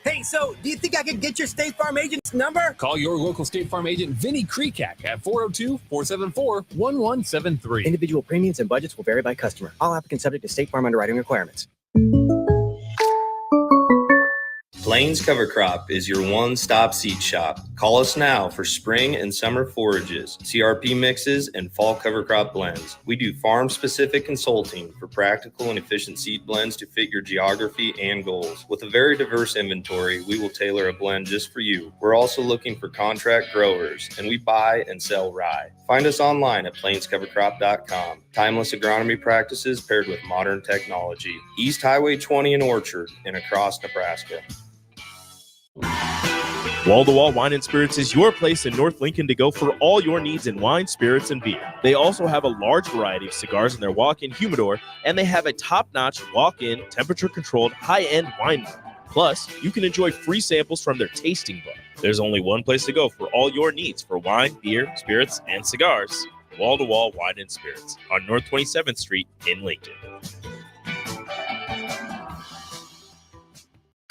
Hey, so do you think I could get your State Farm agent's number? Call your local State Farm agent, Vinny Krekak, at 402-474-1173. Individual premiums and budgets will vary by customer. All applicants subject to State Farm underwriting requirements. Plains Cover Crop is your one-stop seed shop. Call us now for spring and summer forages, CRP mixes, and fall cover crop blends. We do farm-specific consulting for practical and efficient seed blends to fit your geography and goals. With a very diverse inventory, we will tailor a blend just for you. We're also looking for contract growers, and we buy and sell rye. Find us online at plainscovercrop.com. Timeless agronomy practices paired with modern technology. East Highway 20 in Orchard and across Nebraska. Wall to Wall Wine and Spirits is your place in North Lincoln to go for all your needs in wine, spirits, and beer. They also have a large variety of cigars in their walk-in humidor, and they have a top-notch walk-in, temperature-controlled, high-end wine bar. Plus, you can enjoy free samples from their tasting book. There's only one place to go for all your needs for wine, beer, spirits, and cigars. Wall to Wall Wine and Spirits on North 27th Street in Lincoln.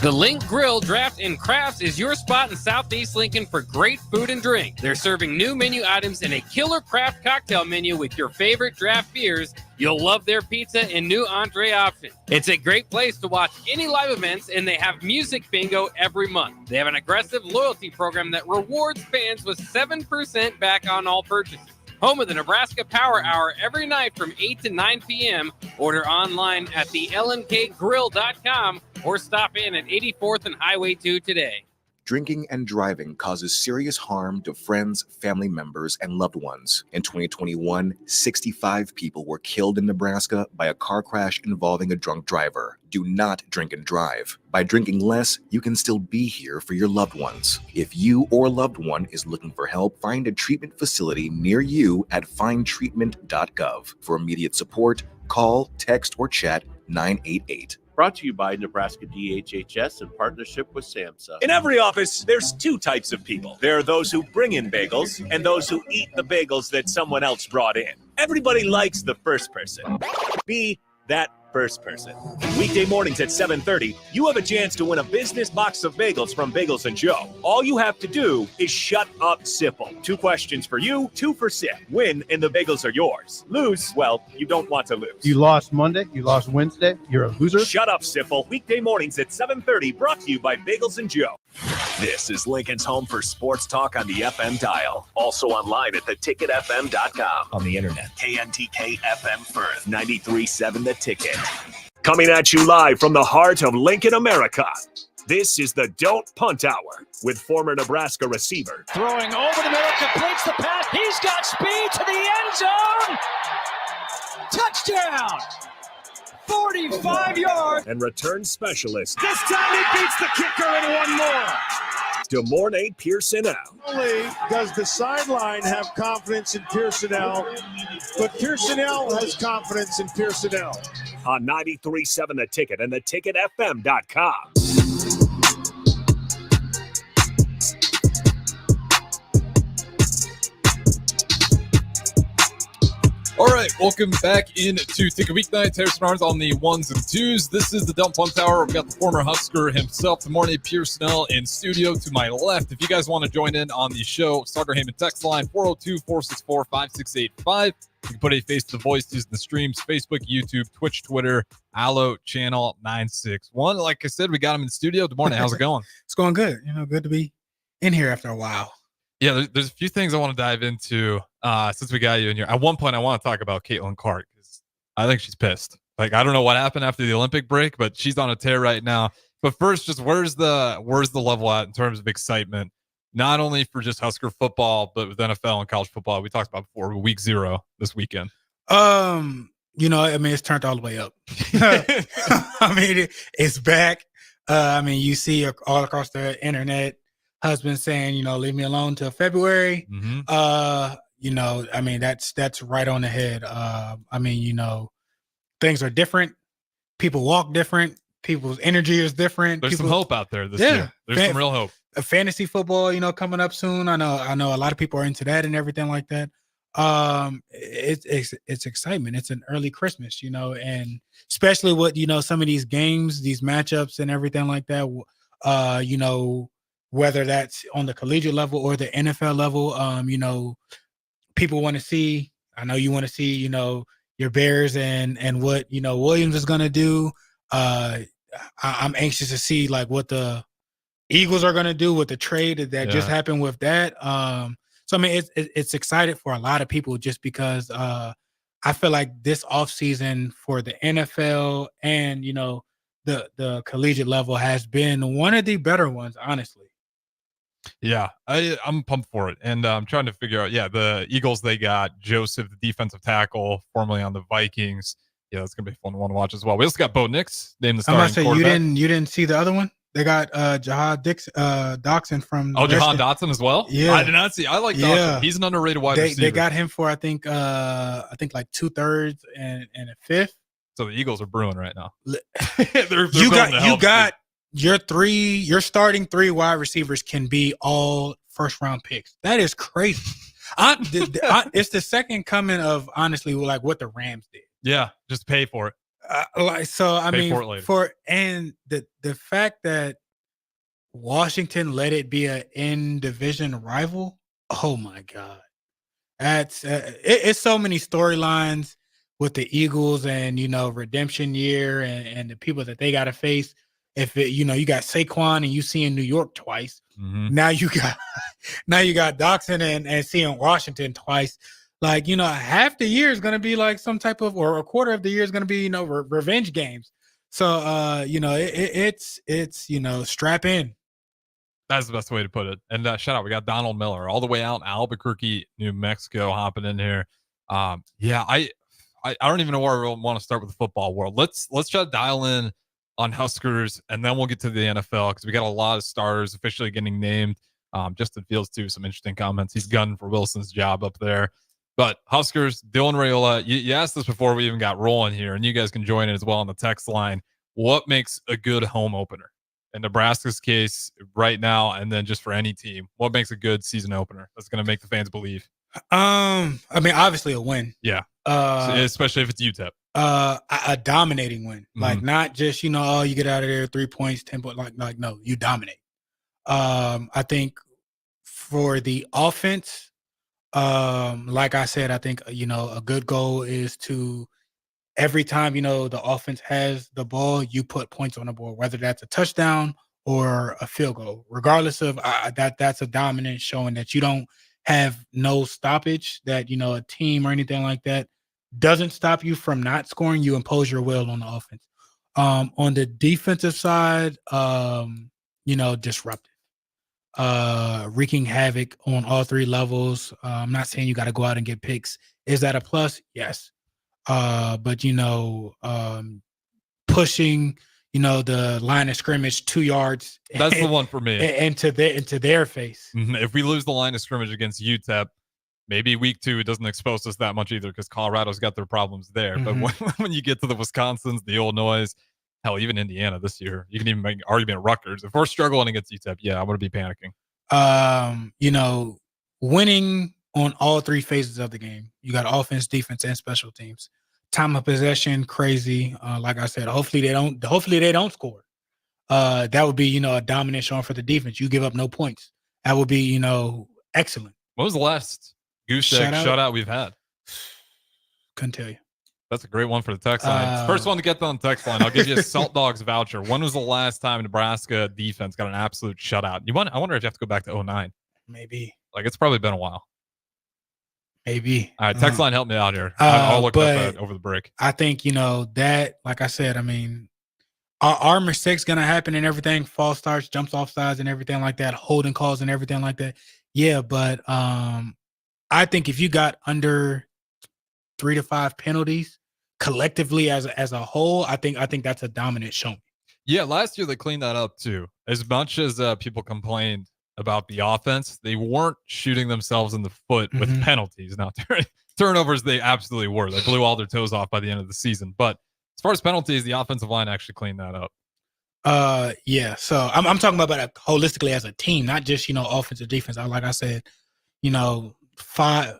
The Link Grill, Draft, and Crafts is your spot in Southeast Lincoln for great food and drink. They're serving new menu items and a killer craft cocktail menu with your favorite draft beers. You'll love their pizza and new entree options. It's a great place to watch any live events, and they have music bingo every month. They have an aggressive loyalty program that rewards fans with 7% back on all purchases. Home of the Nebraska Power Hour every night from 8 to 9 p.m. Order online at thelnkgrill.com or stop in at 84th and Highway 2 today. Drinking and driving causes serious harm to friends, family members, and loved ones. In 2021, 65 people were killed in Nebraska by a car crash involving a drunk driver. Do not drink and drive. By drinking less, you can still be here for your loved ones. If you or a loved one is looking for help, find a treatment facility near you at findtreatment.gov. For immediate support, call, text, or chat 988. Brought to you by Nebraska DHHS in partnership with SAMHSA. In every office, there's two types of people. There are those who bring in bagels and those who eat the bagels that someone else brought in. Everybody likes the first person. Be that first person. Weekday mornings at 7:30, you have a chance to win a business box of bagels from Bagels & Joe. All you have to do is shut up, Sipple. 2 questions for you, 2 for Sip. Win, and the bagels are yours. Lose, well, you don't want to lose. You lost Monday, you lost Wednesday, you're a loser. Shut up, Sipple. Weekday mornings at 7:30, brought to you by Bagels & Joe. This is Lincoln's home for sports talk on the FM dial. Also online at theticketfm.com. On the internet, KNTK FM Firth, 93.7 The Ticket. Coming at you live from the heart of Lincoln, America. This is the Don't Punt Hour with former Nebraska receiver. Throwing over the middle, completes the pass. He's got speed to the end zone. Touchdown. 45 yards. And return specialist. This time he beats the kicker and one more. DeMornay Pierson-El. Not only does the sideline have confidence in Pierson-El, but Pierson-El has confidence in Pierson-El. On 93.7 The Ticket and theticketfm.com. All right, welcome back into Ticket Weeknights. Harrison Arns on the ones and twos. This is the Dump Punt Hour. We've got the former Husker himself, DeMornay Pierson-El, in studio to my left. If you guys want to join in on the show, Starter Heyman text line 402-464-5685. You can put a face to the voice using the streams, Facebook, YouTube, Twitch, Twitter, Allo, Channel 961. Like I said, we got him in studio. DeMornay, how's it going? It's going good. Good to be in here after a while. Yeah, there's a few things I want to dive into since we got you in here. At one point, I want to talk about Caitlin Clark because I think she's pissed. Like, I don't know what happened after the Olympic break, but she's on a tear right now. But first, just where's the level at in terms of excitement, not only for just Husker football, but with NFL and college football? We talked about before, week 0 this weekend. It's turned all the way up. It's back. You see all across the internet, husband saying, leave me alone till February. Mm-hmm. That's right on the head. Things are different. People walk different. People's energy is different. There's some hope out there this year. There's some real hope. Fantasy football, coming up soon. I know a lot of people are into that and everything like that. It's excitement. It's an early Christmas, and especially with, some of these games, these matchups and everything like that. You know, whether that's on the collegiate level or the NFL level. You know, people want to see. I know you want to see. You know, your Bears and what you know Williams is going to do. I'm anxious to see like what the Eagles are going to do with the trade that just happened with that. So I mean, it's excited for a lot of people just because I feel like this offseason for the NFL and you know the collegiate level has been one of the better ones, honestly. Yeah, I'm pumped for it, and I'm trying to figure out. Yeah, the Eagles, they got Joseph, the defensive tackle, formerly on the Vikings. Yeah, that's gonna be a fun one to watch as well. We also got Bo Nix named the I'm starting about to say quarterback. you didn't see the other one. They got Jahad Doxson from Jahan Dotson as well. Yeah, I did not see. I like Dotson. He's an underrated wide receiver. They got him for I think like 2/3 and a fifth. So the Eagles are brewing right now. You got your starting 3 wide receivers can be all first round picks. That is crazy. It's the second coming of honestly like what the Rams did. Yeah, just pay for it. I mean, the fact that Washington let it be an in division rival. Oh my God, that's it's so many storylines with the Eagles and you know redemption year and the people that they got to face. If you know you got Saquon and you see in New York twice, now you got Doxson and seeing Washington twice. Like, you know, half the year is going to be like some type of, or a quarter of the year is going to be, you know, revenge games. So, you know, it's, you know, strap in. That's the best way to put it. And shout out, we got Donald Miller all the way out in Albuquerque, New Mexico, hopping in here. Yeah, I don't even know where I want to start with the football world. Let's try to dial in on Huskers, and then we'll get to the NFL because we got a lot of starters officially getting named. Justin Fields, too, some interesting comments. He's gunning for Wilson's job up there. But Huskers, Dylan Raiola, you asked this before we even got rolling here, and you guys can join in as well on the text line. What makes a good home opener? In Nebraska's case right now, and then just for any team, what makes a good season opener that's going to make the fans believe? I mean, obviously a win. Yeah. Especially if it's UTEP. A dominating win. Like not just, you know, oh, you get out of there 3 points, 10 points, like no, you dominate. I think for the offense, like I said, I think, you know, a good goal is to every time, you know, the offense has the ball, you put points on the board, whether that's a touchdown or a field goal, regardless of that's a dominant showing that you don't have no stoppage, that, you know, a team or anything like that doesn't stop you from not scoring. You impose your will on the offense. On the defensive side, you know, disruptive. Wreaking havoc on all 3 levels. I'm not saying you got to go out and get picks. Is that a plus? Yes. But you know, pushing, you know, the line of scrimmage 2 yards. That's the one for me. Into their face. If we lose the line of scrimmage against UTEP, maybe week 2 it doesn't expose us that much either because Colorado's got their problems there. But when you get to the Wisconsins, the Illinois, hell, even Indiana this year, you can even make an argument at Rutgers. If we're struggling against UTEP, yeah, I'm going to be panicking. You know, winning on all 3 phases of the game. You got offense, defense, and special teams. Time of possession, crazy. Like I said, hopefully they don't score. That would be, you know, a dominant showing for the defense. You give up no points. That would be, you know, excellent. What was the last goose egg shutout we've had? Couldn't tell you. That's a great one for the text line. First one to get on the text line. I'll give you a Salt Dogs voucher. When was the last time Nebraska defense got an absolute shutout? I wonder if you have to go back to 2009. Maybe. Like, it's probably been a while. Maybe. All right, text line, help me out here. I'll look at that over the break. I think, you know, that, like I said, I mean, our mistakes going to happen and everything, false starts, jumps off sides and everything like that, holding calls and everything like that. Yeah, but I think if you got under 3 to 5 penalties collectively as a whole, I think that's a dominant showing. Yeah, last year they cleaned that up too. As much as people complained about the offense, they weren't shooting themselves in the foot with penalties. Now, turnovers, they absolutely were. They blew all their toes off by the end of the season. But as far as penalties, the offensive line actually cleaned that up. Yeah. So I'm talking about it holistically as a team, not just, you know, offensive, defense. Like I said, you know, 5,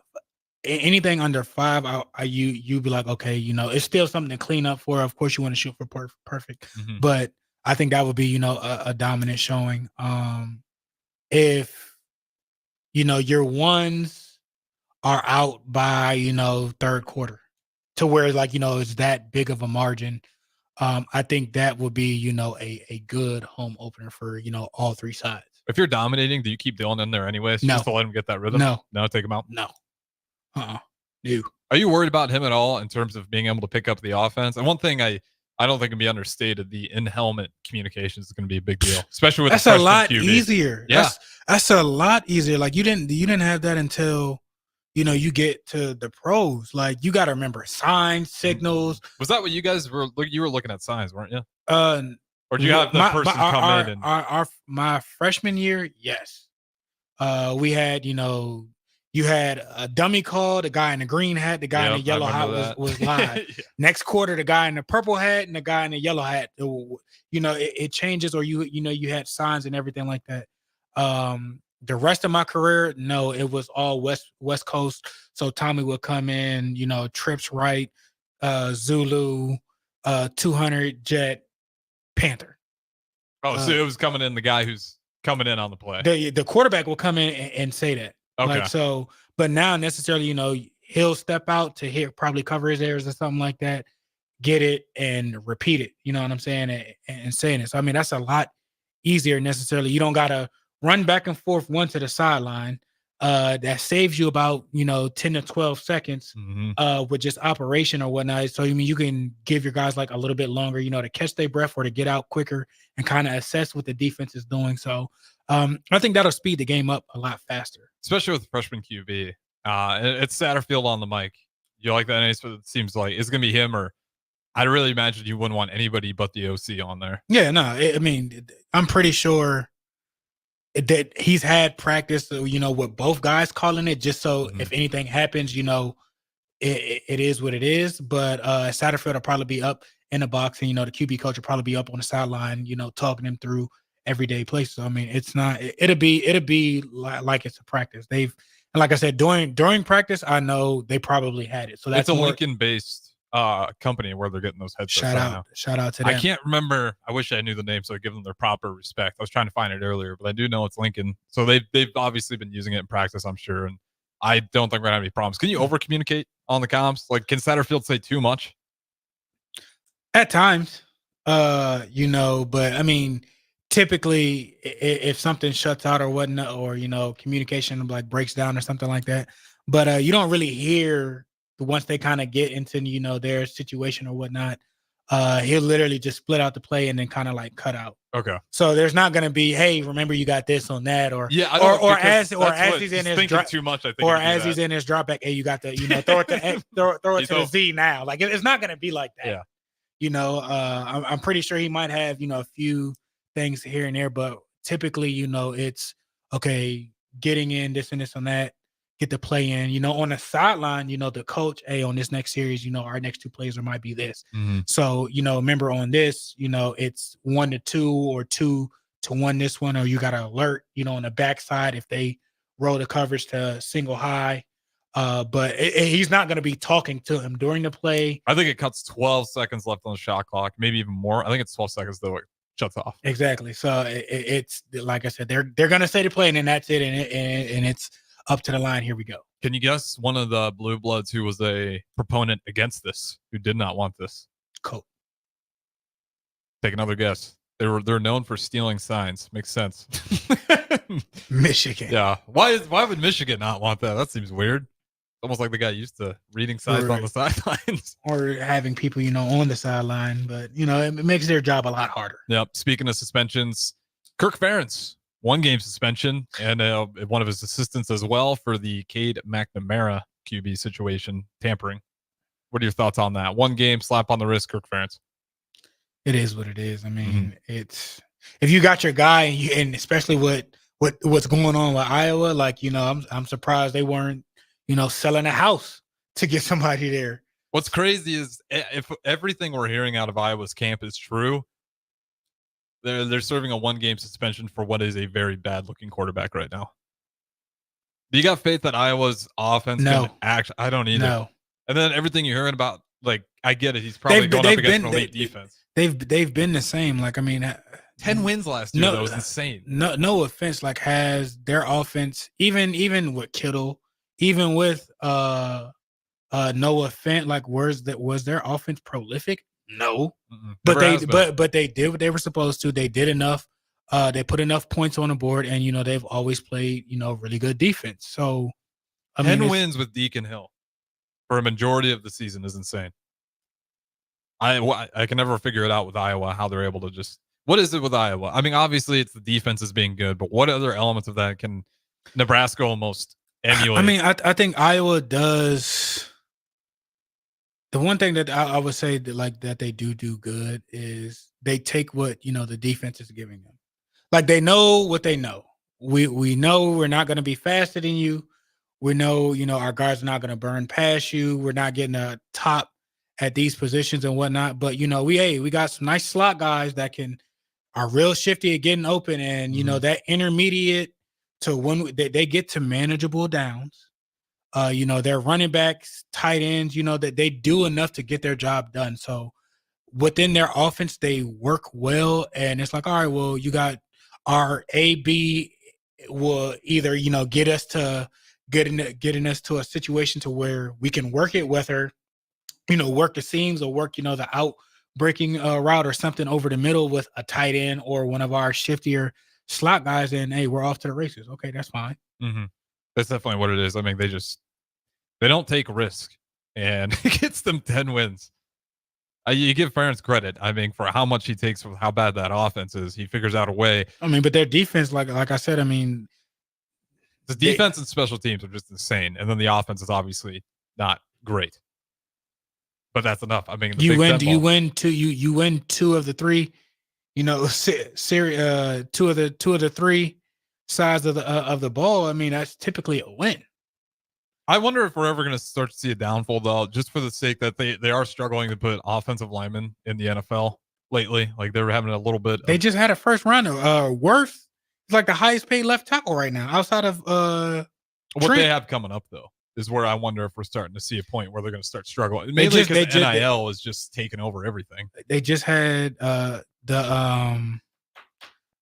anything under 5, you be like, okay, you know, it's still something to clean up for. Of course, you want to shoot for perfect, but I think that would be, a dominant showing. If, your ones are out by, third quarter to where like, it's that big of a margin. I think that would be, a good home opener for, all three sides. If you're dominating, do you keep Dylan in there anyways? No. Just to let him get that rhythm? No, take him out? No. No. Are you worried about him at all in terms of being able to pick up the offense? And one thing I don't think can be understated, the in-helmet communication is going to be a big deal, especially with that's the a lot QB. easier. Yeah. That's a lot easier. Like you didn't have that until you get to the pros. Like you got to remember signs, signals. Was that what you guys were? You were looking at signs, weren't you? Or do you have the person come in? My freshman year, yes. We had you had a dummy call. The guy in the green hat, the guy in the yellow hat was live. Yeah. Next quarter, the guy in the purple hat and the guy in the yellow hat. It changes, or you had signs and everything like that. The rest of my career, no, it was all West Coast. So Tommy would come in, trips right, Zulu, 200 jet, Panther. Oh, so it was coming in the guy who's coming in on the play. The quarterback will come in and say that. Okay. But now necessarily, he'll step out to probably cover his errors or something like that, get it and repeat it. You know what I'm saying? And saying it. So, I mean, that's a lot easier necessarily. You don't got to run back and forth one to the sideline. That saves you about, 10 to 12 seconds with just operation or whatnot. So, you can give your guys like a little bit longer, to catch their breath or to get out quicker and kind of assess what the defense is doing. So, I think that'll speed the game up a lot faster. Especially with freshman QB. It's Satterfield on the mic. You like that? It seems like it's going to be him, or I really imagine you wouldn't want anybody but the OC on there. Yeah, no, I'm pretty sure that he's had practice, with both guys calling it, just so if anything happens, it is what it is. But Satterfield will probably be up in the box, and the QB coach will probably be up on the sideline, talking him through everyday places. So, I mean, it's not. It'll be like it's a practice. And like I said, during practice, I know they probably had it. So that's a Lincoln-based company where they're getting those headsets. Shout out to them. I can't remember. I wish I knew the name so I give them their proper respect. I was trying to find it earlier, but I do know it's Lincoln. So they've obviously been using it in practice, I'm sure. And I don't think we're gonna have any problems. Can you over communicate on the comms? Like, can Satterfield say too much? At times, but I mean, typically if something shuts out or whatnot, or communication like breaks down or something like that, but you don't really hear once they kind of get into their situation or whatnot. He'll literally just split out the play and then kind of like cut out. Okay. So there's not going to be, hey, remember you got this on that, or as he's in his too much. I think, or as he's in his drop back, hey, you got the throw it to throw it to the Z now. Like it's not going to be like that. Yeah. I'm pretty sure he might have a few things here and there, but typically it's okay, getting in this and this and that, get the play in, on the sideline, the coach, hey, on this next series, our next two plays might be this. So, remember on this, it's 1-2 or 2-1 this one, or you got to alert, on the backside if they roll the coverage to single high. But he's not going to be talking to him during the play. I think it cuts 12 seconds left on the shot clock, maybe even more. I think it's 12 seconds though. It shuts off. Exactly. So it's like I said, they're going to say the play and then that's it. And it's up to the line. Here we go. Can you guess one of the Blue Bloods who was a proponent against this, who did not want this? Colt. Take another guess. They're known for stealing signs. Makes sense. Michigan. Yeah. Why would Michigan not want that? That seems weird. Almost like they got used to reading signs on the sidelines. Or having people, on the sideline. But, it makes their job a lot harder. Yep. Speaking of suspensions, Kirk Ferentz, 1-game suspension, and one of his assistants as well for the Cade McNamara QB situation, tampering. What are your thoughts on that? 1 game, slap on the wrist, Kirk Ferentz. It is what it is. I mean, it's if you got your guy, and especially what's going on with Iowa, like I'm surprised they weren't selling a house to get somebody there. What's crazy is if everything we're hearing out of Iowa's camp is true, they're serving a 1-game suspension for what is a very bad looking quarterback right now. Do you got faith that Iowa's offense can act? I don't either. No. And then everything you're hearing about, like, I get it. He's probably going up against an elite defense. they've been the same. Like, I mean, 10 wins last year. That was insane. No offense. Like, has their offense even with Kittle, even with no offense, like, was their offense prolific? No. But they did what they were supposed to. They did enough. They put enough points on the board, and they've always played really good defense. So 10 wins with Deacon Hill for a majority of the season is insane. I can never figure it out with Iowa, how they're able to just, what is it with Iowa? I mean, obviously it's the defense is being good, but what other elements of that can Nebraska almost emulate? I mean, I think Iowa does. The one thing that I would say that they do good is they take what, the defense is giving them. Like, they know what they know. We know we're not going to be faster than you. We know, our guards are not going to burn past you. We're not getting a top at these positions and whatnot. But, we got some nice slot guys that are real shifty at getting open. And, that intermediate to when they get to manageable downs. Their running backs, tight ends, that they do enough to get their job done. So within their offense, they work well. And it's like, all right, well, you got our AB will either, getting us to a situation to where we can work it, whether, work the seams or work, the out breaking route or something over the middle with a tight end or one of our shiftier slot guys. And hey, we're off to the races. Okay, that's fine. Mm-hmm. That's definitely what it is. I mean, they don't take risk, and it gets them 10 wins. You give Ferentz credit, I mean, for how much he takes with how bad that offense is. He figures out a way. I mean, but their defense, like I said, I mean, the defense and special teams are just insane, and then the offense is obviously not great. But that's enough. I mean, you win two of the three, two of the three sides of the ball. I mean, that's typically a win. I wonder if we're ever going to start to see a downfall, though, just for the sake that they are struggling to put offensive linemen in the NFL lately. Like, they were having a little bit. They just had a first rounder. Worth is like the highest paid left tackle right now, outside of what Trent. They have coming up, though, is where I wonder if we're starting to see a point where they're going to start struggling. Mainly because NIL is just taking over everything. They just had the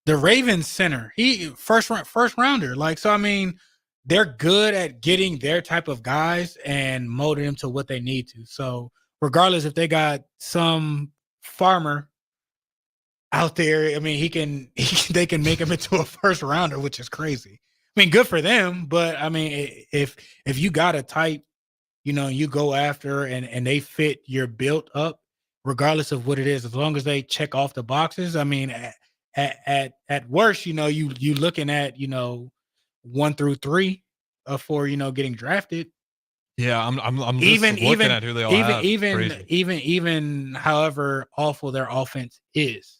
Ravens center. He first rounder. Like, so I mean, they're good at getting their type of guys and molding them to what they need to. So regardless if they got some farmer out there, I mean, they can make him into a first rounder, which is crazy. I mean, good for them, but I mean, if you got a type, you go after and they fit your built up, regardless of what it is, as long as they check off the boxes. I mean, at worst, you looking at 1 through 3 for getting drafted. Yeah, I'm even looking at who they all have. Even however awful their offense is,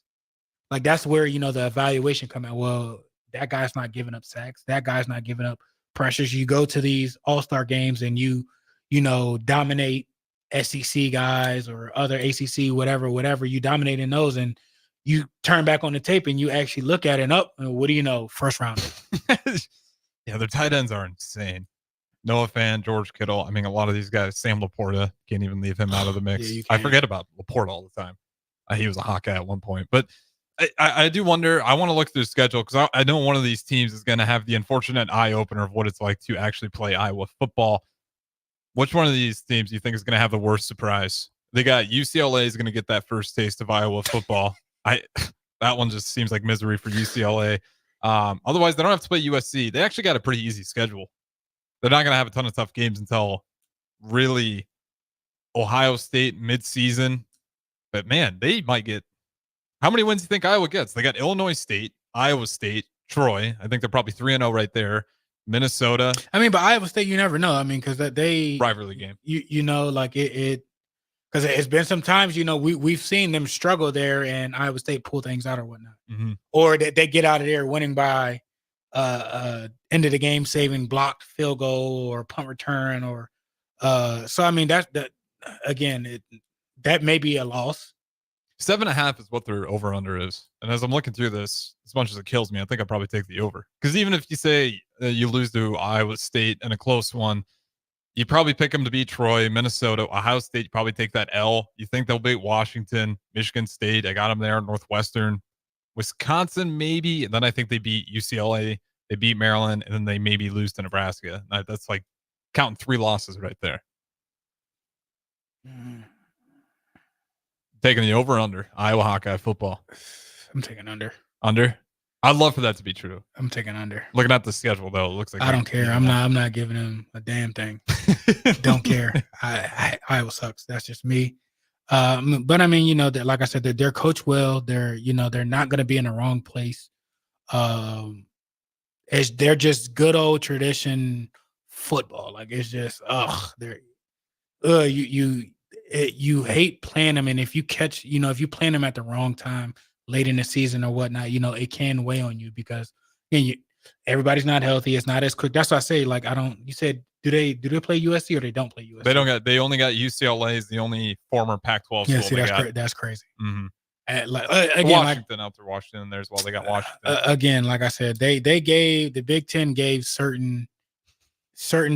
like, that's where the evaluation come out. Well, that guy's not giving up sacks. That guy's not giving up pressures. You go to these all-star games and you dominate SEC guys or other ACC, whatever. You dominate in those, and you turn back on the tape and you actually look at it and what do you know? First rounder. Yeah, their tight ends are insane. Noah Fant, George Kittle. I mean, a lot of these guys, Sam Laporta, can't even leave him out of the mix. Yeah, I forget about Laporta all the time. He was a hot guy at one point. But I do wonder, I want to look through the schedule because I know one of these teams is going to have the unfortunate eye-opener of what it's like to actually play Iowa football. Which one of these teams do you think is going to have the worst surprise? They got UCLA is going to get that first taste of Iowa football. That one just seems like misery for UCLA. Otherwise, they don't have to play USC. They actually got a pretty easy schedule. They're not going to have a ton of tough games until really Ohio State mid-season. But man, they might get. How many wins do you think Iowa gets? They got Illinois State, Iowa State, Troy. I think they're probably 3-0 right there. Minnesota. I mean, but Iowa State, you never know. I mean, because they rivalry game. Like it because it's been some times, we've seen them struggle there and Iowa State pull things out or whatnot. Mm-hmm. Or they get out of there winning by end of the game saving blocked field goal or punt return or so I mean that again that may be a loss. 7.5 is what their over under is. And as I'm looking through this, as much as it kills me, I think I'd probably take the over. Because even if you say you lose to Iowa State in a close one, You probably pick them to beat Troy, Minnesota, Ohio State. You probably take that L. You think they'll beat Washington, Michigan State. I got them there. Northwestern, Wisconsin, maybe. And then I think they beat UCLA. They beat Maryland, and then they maybe lose to Nebraska. That's like counting 3 losses right there. Taking the over under Iowa Hawkeye football. I'm taking under. Under. I'd love for that to be true. I'm taking under. Looking at the schedule though, it looks like I don't care. I'm not giving them a damn thing. Don't care. Iowa sucks. That's just me. But I mean, like I said, they're coached well. They're not going to be in the wrong place. They're just good old tradition football. Like it's just you hate playing them, and if you play them at the wrong time, late in the season or whatnot, it can weigh on you because everybody's not healthy. It's not as quick. That's why I say, like, you said, do they play USC or they don't play USC? They only got UCLA is the only former Pac-12 yeah, school. That's crazy. Mm-hmm. Again, Washington out there, Washington there as well. They got Washington. Again, like I said, they gave the Big Ten gave certain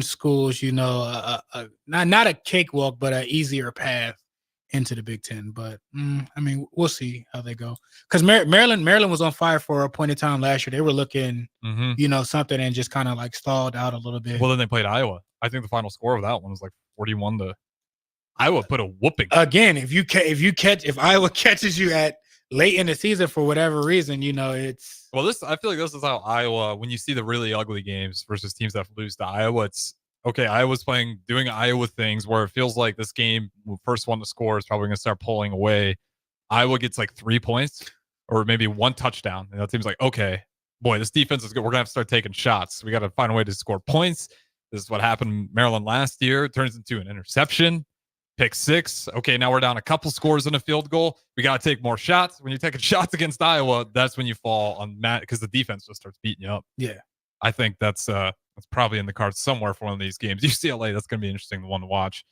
schools, not a cakewalk, but an easier path into the Big Ten. But I mean, we'll see how they go. Because Maryland was on fire for a point in time last year. They were looking, something, and just kind of like stalled out a little bit. Well, then they played Iowa. I think the final score of that one was like 41 to. Iowa put a whooping. Again, if Iowa catches you at late in the season for whatever reason, it's. Well, I feel like this is how Iowa, when you see the really ugly games versus teams that lose to Iowa, it's okay. Iowa's doing Iowa things where it feels like this game, first one to score is probably going to start pulling away. Iowa gets like 3 points or maybe 1 touchdown. And that team's like, okay, boy, this defense is good. We're going to have to start taking shots. We got to find a way to score points. This is what happened in Maryland last year. It turns into an interception. Pick 6. Okay, now we're down a couple scores and a field goal. We got to take more shots. When you're taking shots against Iowa, that's when you fall on Matt because the defense just starts beating you up. Yeah. I think that's probably in the cards somewhere for one of these games. UCLA, that's going to be interesting, the one to watch.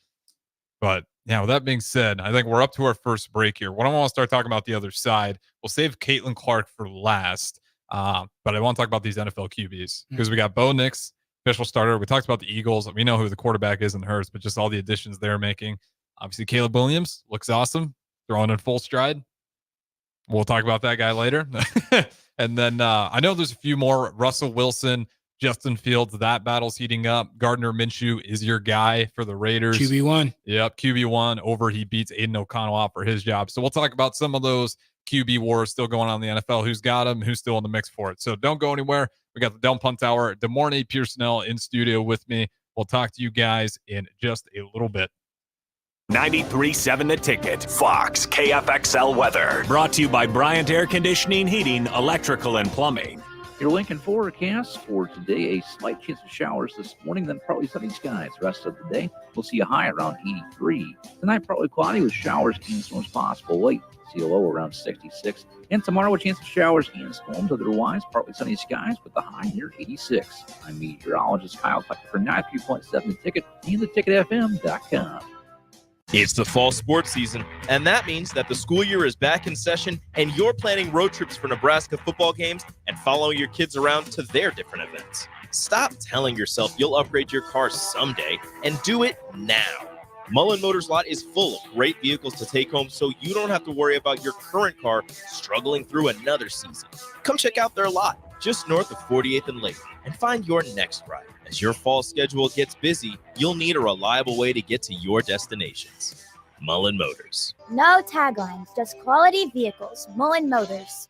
But yeah, with that being said, I think we're up to our first break here. What I want to start talking about the other side, we'll save Caitlin Clark for last. But I want to talk about these NFL QBs because we got Bo Nix, official starter. We talked about the Eagles. We know who the quarterback is in hers, but just all the additions they're making. Obviously, Caleb Williams looks awesome, throwing in full stride. We'll talk about that guy later. And then I know there's a few more. Russell Wilson, Justin Fields, that battle's heating up. Gardner Minshew is your guy for the Raiders. QB1. Yep, QB1 he beats Aiden O'Connell out for his job. So we'll talk about some of those QB wars still going on in the NFL. Who's got them? Who's still in the mix for it? So don't go anywhere. We got the Dumb Punt Hour. DeMornay Pierson-El in studio with me. We'll talk to you guys in just a little bit. 93.7 The Ticket, Fox, KFXL weather. Brought to you by Bryant Air Conditioning, Heating, Electrical, and Plumbing. Your Lincoln forecast for today, a slight chance of showers this morning, then partly sunny skies. The rest of the day, we'll see a high around 83. Tonight, partly cloudy with showers and storms possible late. See a low around 66. And tomorrow, a chance of showers and storms. Otherwise, partly sunny skies with the high near 86. I'm meteorologist Kyle Tucker for 93.7 The Ticket and theticketfm.com. It's the fall sports season, and that means that the school year is back in session and you're planning road trips for Nebraska football games and following your kids around to their different events. Stop telling yourself you'll upgrade your car someday and do it now. Mullen Motors Lot is full of great vehicles to take home so you don't have to worry about your current car struggling through another season. Come check out their lot just north of 48th and Lake and find your next ride. As your fall schedule gets busy, you'll need a reliable way to get to your destinations. Mullen Motors. No taglines, just quality vehicles. Mullen Motors.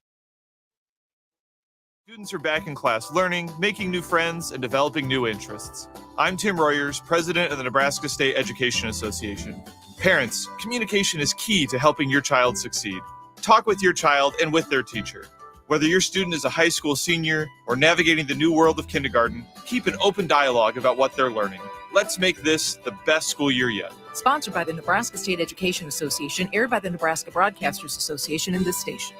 Students are back in class learning, making new friends, and developing new interests. I'm Tim Royers, president of the Nebraska State Education Association. Parents, communication is key to helping your child succeed. Talk with your child and with their teacher. Whether your student is a high school senior or navigating the new world of kindergarten, keep an open dialogue about what they're learning. Let's make this the best school year yet. Sponsored by the Nebraska State Education Association, aired by the Nebraska Broadcasters Association and this station.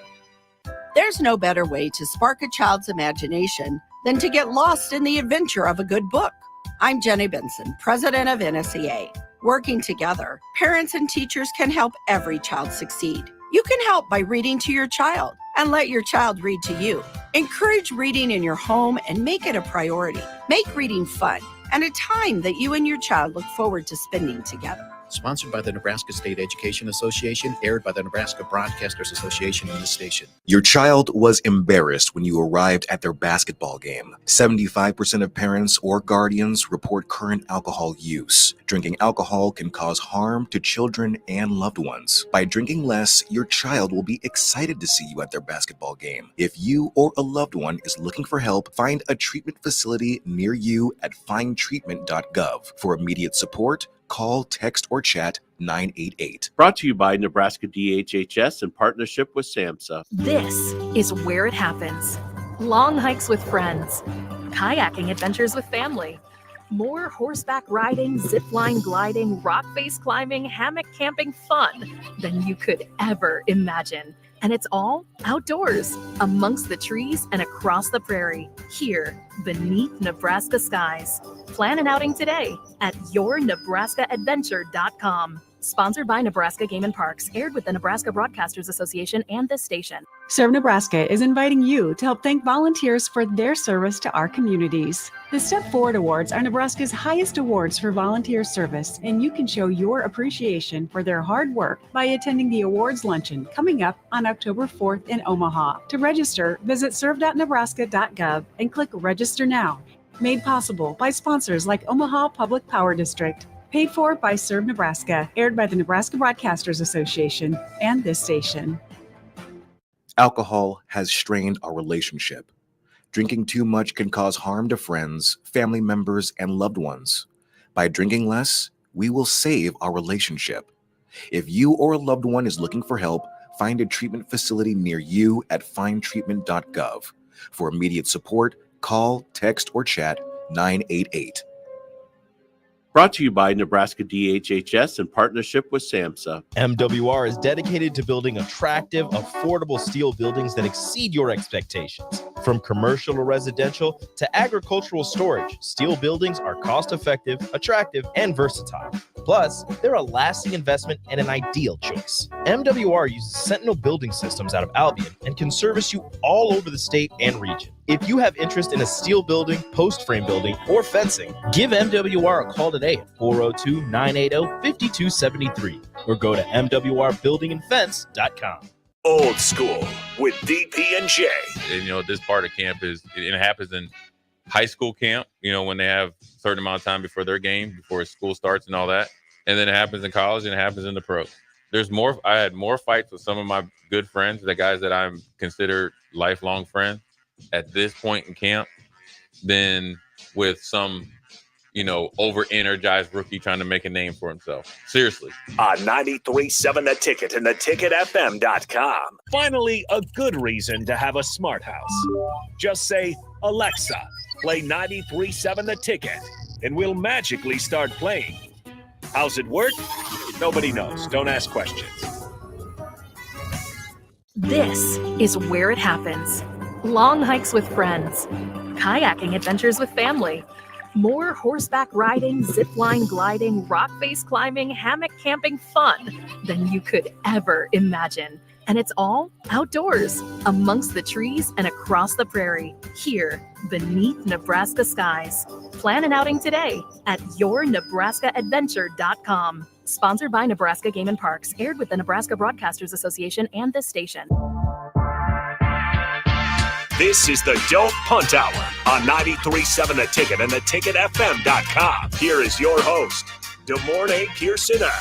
There's no better way to spark a child's imagination than to get lost in the adventure of a good book. I'm Jenny Benson, president of NSEA. Working together, parents and teachers can help every child succeed. You can help by reading to your child and let your child read to you. Encourage reading in your home and make it a priority. Make reading fun. and a time that you and your child look forward to spending together. Sponsored by the Nebraska State Education Association, aired by the Nebraska Broadcasters Association in this station. Your child was embarrassed when you arrived at their basketball game. 75% of parents or guardians report current alcohol use. Drinking alcohol can cause harm to children and loved ones. By drinking less, your child will be excited to see you at their basketball game. If you or a loved one is looking for help, find a treatment facility near you at findtreatment.gov. For immediate support, call, text, or chat 988. Brought to you by Nebraska DHHS in partnership with SAMHSA. This is where it happens. Long hikes with friends, kayaking adventures with family, more horseback riding, zip line gliding, rock face climbing, hammock camping fun than you could ever imagine. And it's all outdoors, amongst the trees and across the prairie, here beneath Nebraska skies. Plan an outing today at yournebraskaadventure.com. Sponsored by Nebraska Game and Parks, aired with the Nebraska Broadcasters Association and this station. Serve Nebraska is inviting you to help thank volunteers for their service to our communities. The Step Forward Awards are Nebraska's highest awards for volunteer service, and you can show your appreciation for their hard work by attending the awards luncheon coming up on October 4th in Omaha. To register, visit serve.nebraska.gov and click Register Now. Made possible by sponsors like Omaha Public Power District. Paid for by Serve Nebraska, aired by the Nebraska Broadcasters Association and this station. Alcohol has strained our relationship. Drinking too much can cause harm to friends, family members, and loved ones. By drinking less, we will save our relationship. If you or a loved one is looking for help, find a treatment facility near you at findtreatment.gov. For immediate support, call, text, or chat 988. Brought to you by Nebraska DHHS in partnership with SAMHSA. MWR is dedicated to building attractive, affordable steel buildings that exceed your expectations. From commercial or residential to agricultural storage, steel buildings are cost-effective, attractive, and versatile. Plus, they're a lasting investment and an ideal choice. MWR uses Sentinel Building Systems out of Albion and can service you all over the state and region. If you have interest in a steel building, post frame building, or fencing, give MWR a call today at 402-980-5273 or go to mwrbuildingandfence.com. Old School with DP and J. And, this part of camp it happens in high school camp, when they have a certain amount of time before their game, before school starts and all that. And then it happens in college and it happens in the pros. I had more fights with some of my good friends, the guys that I'm considered lifelong friends at this point in camp, than with some, over-energized rookie trying to make a name for himself. Seriously. On 93.7 The Ticket and theticketfm.com. Finally, a good reason to have a smart house. Just say, Alexa, play 93.7 The Ticket, and we'll magically start playing. How's it work? Nobody knows. Don't ask questions. This is where it happens. Long hikes with friends, kayaking adventures with family, more horseback riding, zip line gliding, rock face climbing, hammock camping fun than you could ever imagine. And it's all outdoors, amongst the trees and across the prairie, here beneath Nebraska skies. Plan an outing today at yournebraskaadventure.com. Sponsored by Nebraska Game and Parks, aired with the Nebraska Broadcasters Association and this station. This is the Don't Punt Hour on 93.7 The Ticket and theticketfm.com. Here is your host, DeMornay Pierson-El.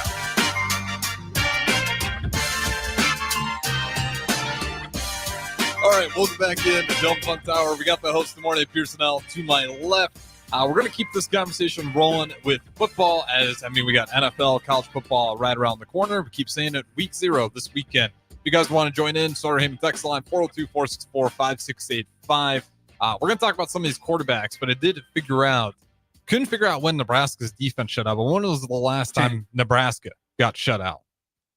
All right, welcome back in the Don't Punt Hour. We got the host DeMornay Pierson-El to my left. We're going to keep this conversation rolling with football we got NFL, college football right around the corner. We keep saying it, week 0 this weekend. If you guys want to join in, Starter Heyman text line 402-464-5685. We're going to talk about some of these quarterbacks, but I couldn't figure out when Nebraska's defense shut out. But when was the last time Nebraska got shut out?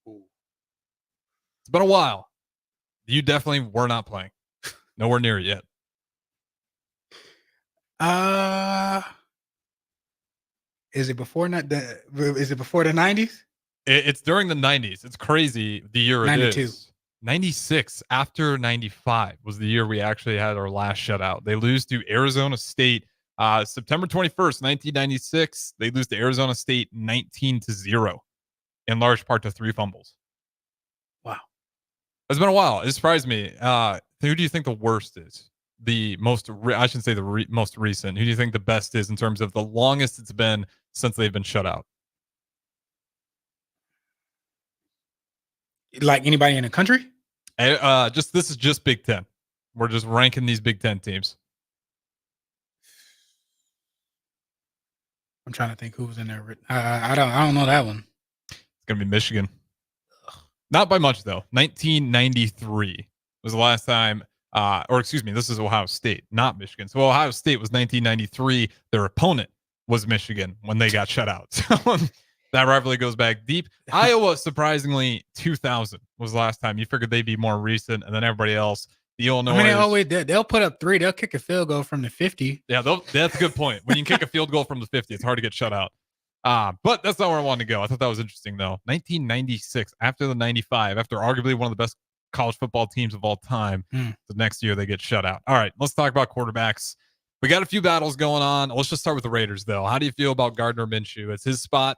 It's been a while. You definitely were not playing. Nowhere near it yet. Is it before the 90s? It's during the 90s. It's crazy the year 92. it is. 96 after 95 was the year we actually had our last shutout. They lose to Arizona State September 21st, 1996, they lose to Arizona State 19-0, in large part to 3 fumbles. Wow. It's been a while. It surprised me. Who do you think the worst is? The most, I shouldn't say the most recent. Who do you think the best is in terms of the longest it's been since they've been shut out? Like anybody in the country? This is just Big Ten. We're just ranking these Big Ten teams. I'm trying to think who was in there. I don't know that one. It's gonna be Michigan. Not by much though. 1993 was the last time. Or excuse me, this is Ohio State, not Michigan. So Ohio State was 1993. Their opponent was Michigan when they got shut out. So that rivalry goes back deep. Iowa, surprisingly, 2000 was the last time. You figured they'd be more recent, and then everybody else. The Illinois. I mean, they always did. They'll put up 3. They'll kick a field goal from the 50. Yeah, that's a good point. When you kick a field goal from the 50, it's hard to get shut out. But that's not where I wanted to go. I thought that was interesting, though. 1996, after the 95, after arguably one of the best college football teams of all time, the next year they get shut out. All right, let's talk about quarterbacks. We got a few battles going on. Let's just start with the Raiders, though. How do you feel about Gardner Minshew? It's his spot,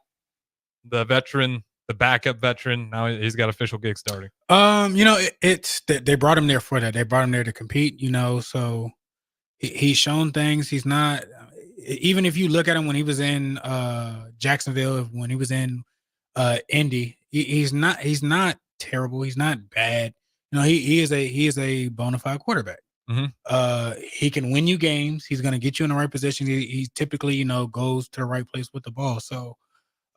the veteran, the backup veteran. Now he's got official gig starting. It's they brought him there for that. They brought him there to compete. So he's shown things. He's not. Even if you look at him when he was in Jacksonville, when he was in Indy, he's not terrible. He's not bad. He is a bona fide quarterback. Mm-hmm. He can win you games. He's going to get you in the right position. He typically, goes to the right place with the ball. So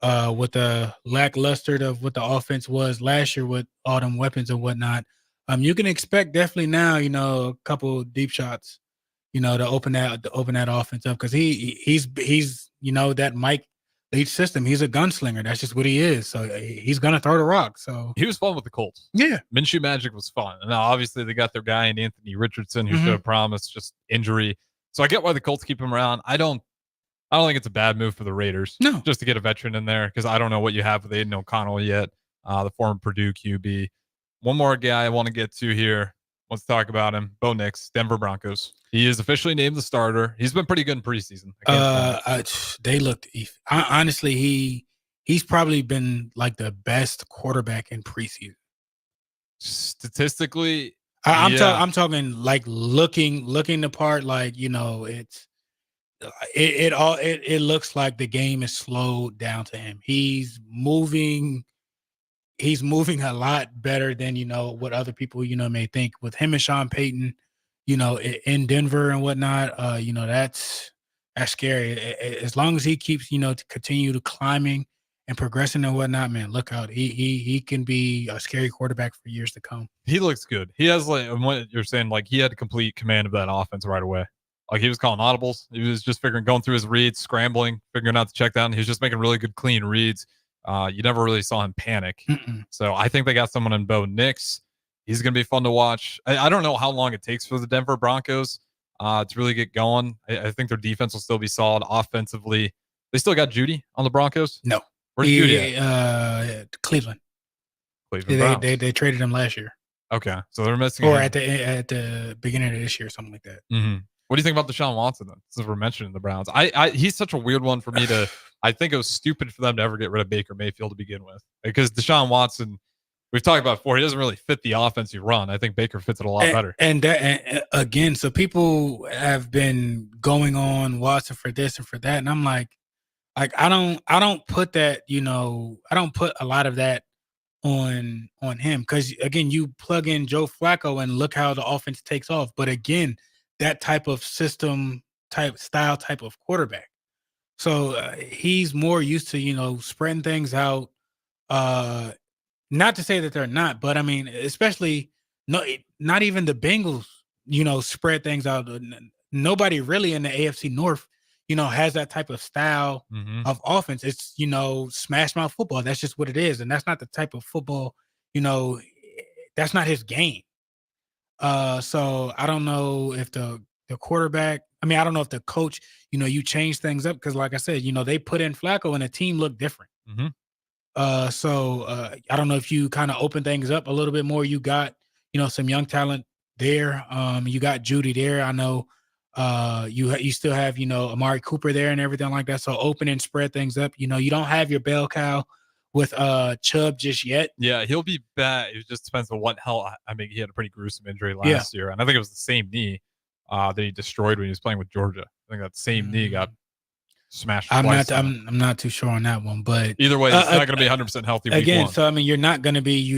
with the lackluster of what the offense was last year with all them weapons and whatnot, you can expect definitely now, a couple deep shots, to open that offense up, because he's that Mike Leach system. He's a gunslinger. That's just what he is. So he's gonna throw the rock. So he was fun with the Colts. Yeah, Minshew Magic was fun. And now obviously they got their guy in Anthony Richardson, who showed promise, just injury. So I get why the Colts keep him around. I don't think it's a bad move for the Raiders. No, just to get a veteran in there, because I don't know what you have with Aiden O'Connell yet, the former Purdue QB. One more guy I want to get to here. Let's talk about him. Bo Nix, Denver Broncos. He is officially named the starter. He's been pretty good in preseason. They looked. Honestly, he's probably been like the best quarterback in preseason. Statistically, I'm talking like looking the part. Like it looks like the game is slowed down to him. He's moving a lot better than what other people may think. With him and Sean Payton, in Denver and whatnot, that's scary. As long as he keeps to continue to climbing and progressing and whatnot, man, look out. He can be a scary quarterback for years to come. He looks good. He has, like what you're saying, like he had complete command of that offense right away. Like he was calling audibles. He was just going through his reads, scrambling, figuring out the check down. He was just making really good, clean reads. You never really saw him panic. So I think they got someone in Bo Nix. He's going to be fun to watch. I don't know how long it takes for the Denver Broncos to really get going. I think their defense will still be solid. Offensively, they still got Judy on the Broncos? No. Where's Judy at? Cleveland. They traded him last year. Okay. So they're missing Or him. at the beginning of this year, something like that. Mm-hmm. What do you think about Deshaun Watson, then? Since we're mentioning the Browns. He's such a weird one for me to I think it was stupid for them to ever get rid of Baker Mayfield to begin with. Because Deshaun Watson, we've talked about before, he doesn't really fit the offense you run. I think Baker fits it a lot better. And again, so people have been going on Watson for this and for that. And I'm like I don't put that, I don't put a lot of that on him. Because again, you plug in Joe Flacco and look how the offense takes off. But again, that type of system style of quarterback. So he's more used to, spreading things out. Not to say that they're not, but I mean, especially not even the Bengals, spread things out. Nobody really in the AFC North, has that type of style of offense. It's, smash mouth football. That's just what it is. And that's not the type of football, that's not his game. So I don't know if the quarterback, I don't know if the coach, you change things up, because like I said, they put in Flacco and the team looked different. So I don't know if you kind of open things up a little bit more. You got, some young talent there. You got Judy there. I know You still have, Amari Cooper there and everything like that. So open and spread things up. You don't have your bell cow with Chubb just yet. Yeah, he'll be back. It just depends on what hell. I mean, he had a pretty gruesome injury last year, and I think it was the same knee that he destroyed when he was playing with Georgia. I think that same knee got smashed. I'm not too sure on that one, but either way, it's not going to be 100% healthy. Week again, one. so I mean, you're not going to be,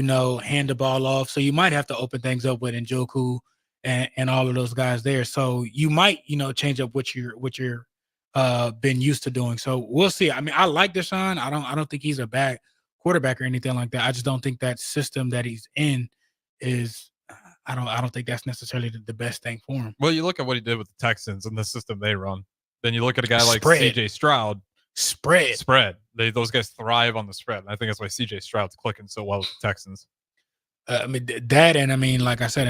hand the ball off. So you might have to open things up with Njoku and all of those guys there. So you might, change up what you're been used to doing. So we'll see. I mean, I like Deshaun. I don't think he's a bad quarterback or anything like that. I just don't think that system that he's in is. I don't think that's necessarily the best thing for him. Well, you look at what he did with the Texans and the system they run. Then you look at a guy like CJ Stroud. Spread. Those guys thrive on the spread. And I think that's why CJ Stroud's clicking so well with the Texans. I mean that, and I mean, like I said,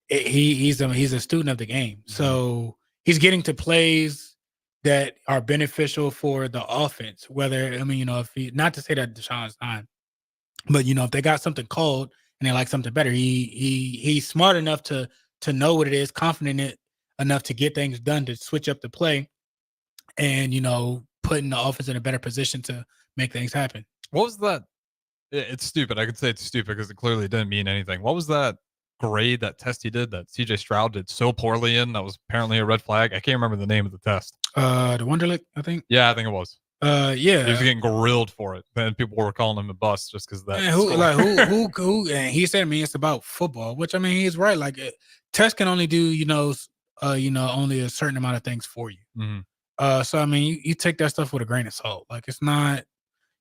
he's a student of the game. So he's getting to plays that are beneficial for the offense. Whether, I mean, if he, not to say that Deshaun's not, but if they got something called and they like something better, he's smart enough to know what it is, confident enough to get things done, to switch up the play and, putting the offense in a better position to make things happen. What was that? It's stupid. I could say it's stupid because it clearly didn't mean anything. What was that grade, that test he did that CJ Stroud did so poorly in? That was apparently a red flag. I can't remember the name of the test. The Wonderlic, I think. Yeah, I think it was. Yeah, he was getting grilled for it. And people were calling him a bust just because of that. Man, who? And he said, "Me, it's about football," which I mean, he's right. Like, tests can only do, only a certain amount of things for you. Mm-hmm. So I mean, you take that stuff with a grain of salt. Like, it's not,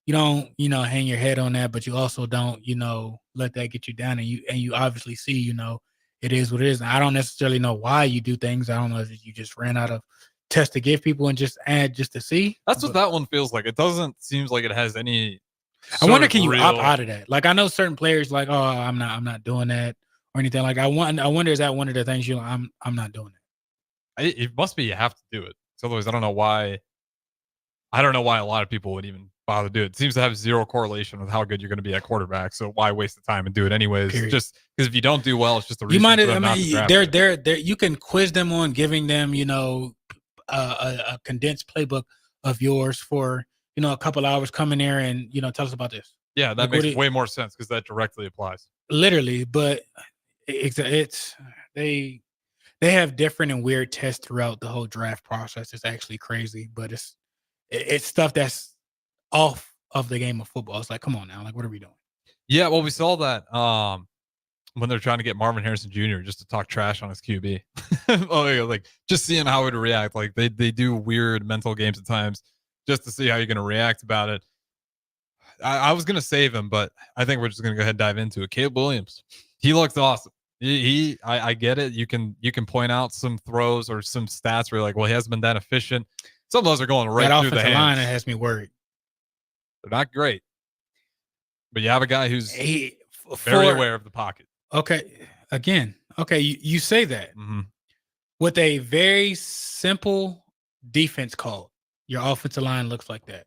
you don't, hang your head on that, but you also don't, let that get you down. And you obviously see, it is what it is. And I don't necessarily know why you do things. I don't know if you just ran out of tests to give people and just add just to see. That's what that one feels like. It doesn't seems like it has any. I wonder, can you opt out of that? Like, I know certain players like, oh, I'm not doing that or anything. Like, I wonder, is that one of the things I'm not doing it. It must be you have to do it. So otherwise, I don't know why. I don't know why a lot of people would even bother to do it. It seems to have zero correlation with how good you're going to be at quarterback. So why waste the time and do it anyways? Period. Just because if you don't do well, it's just a reason. You might. For them I not to mean, draft they're you can quiz them on giving them, a condensed playbook of yours for a couple hours. Come in there and tell us about this. Yeah, that makes way more sense because that directly applies. Literally, but it's they have different and weird tests throughout the whole draft process. It's actually crazy, but it's stuff that's off of the game of football. It's like, come on now, like, what are we doing? Yeah, well, we saw that when they're trying to get Marvin Harrison Jr. just to talk trash on his QB. Oh, yeah, like just seeing how he'd react. Like they do weird mental games at times just to see how you're going to react about it. I was going to save him, but I think we're just going to go ahead and dive into it. Caleb Williams, he looks awesome. I get it. You can point out some throws or some stats where you're like, well, he hasn't been that efficient. Some of those are going right through the hands. Line that has me worried. They're not great, but you have a guy who's very aware of the pocket. Okay, again, you say that with a very simple defense call, your offensive line looks like that.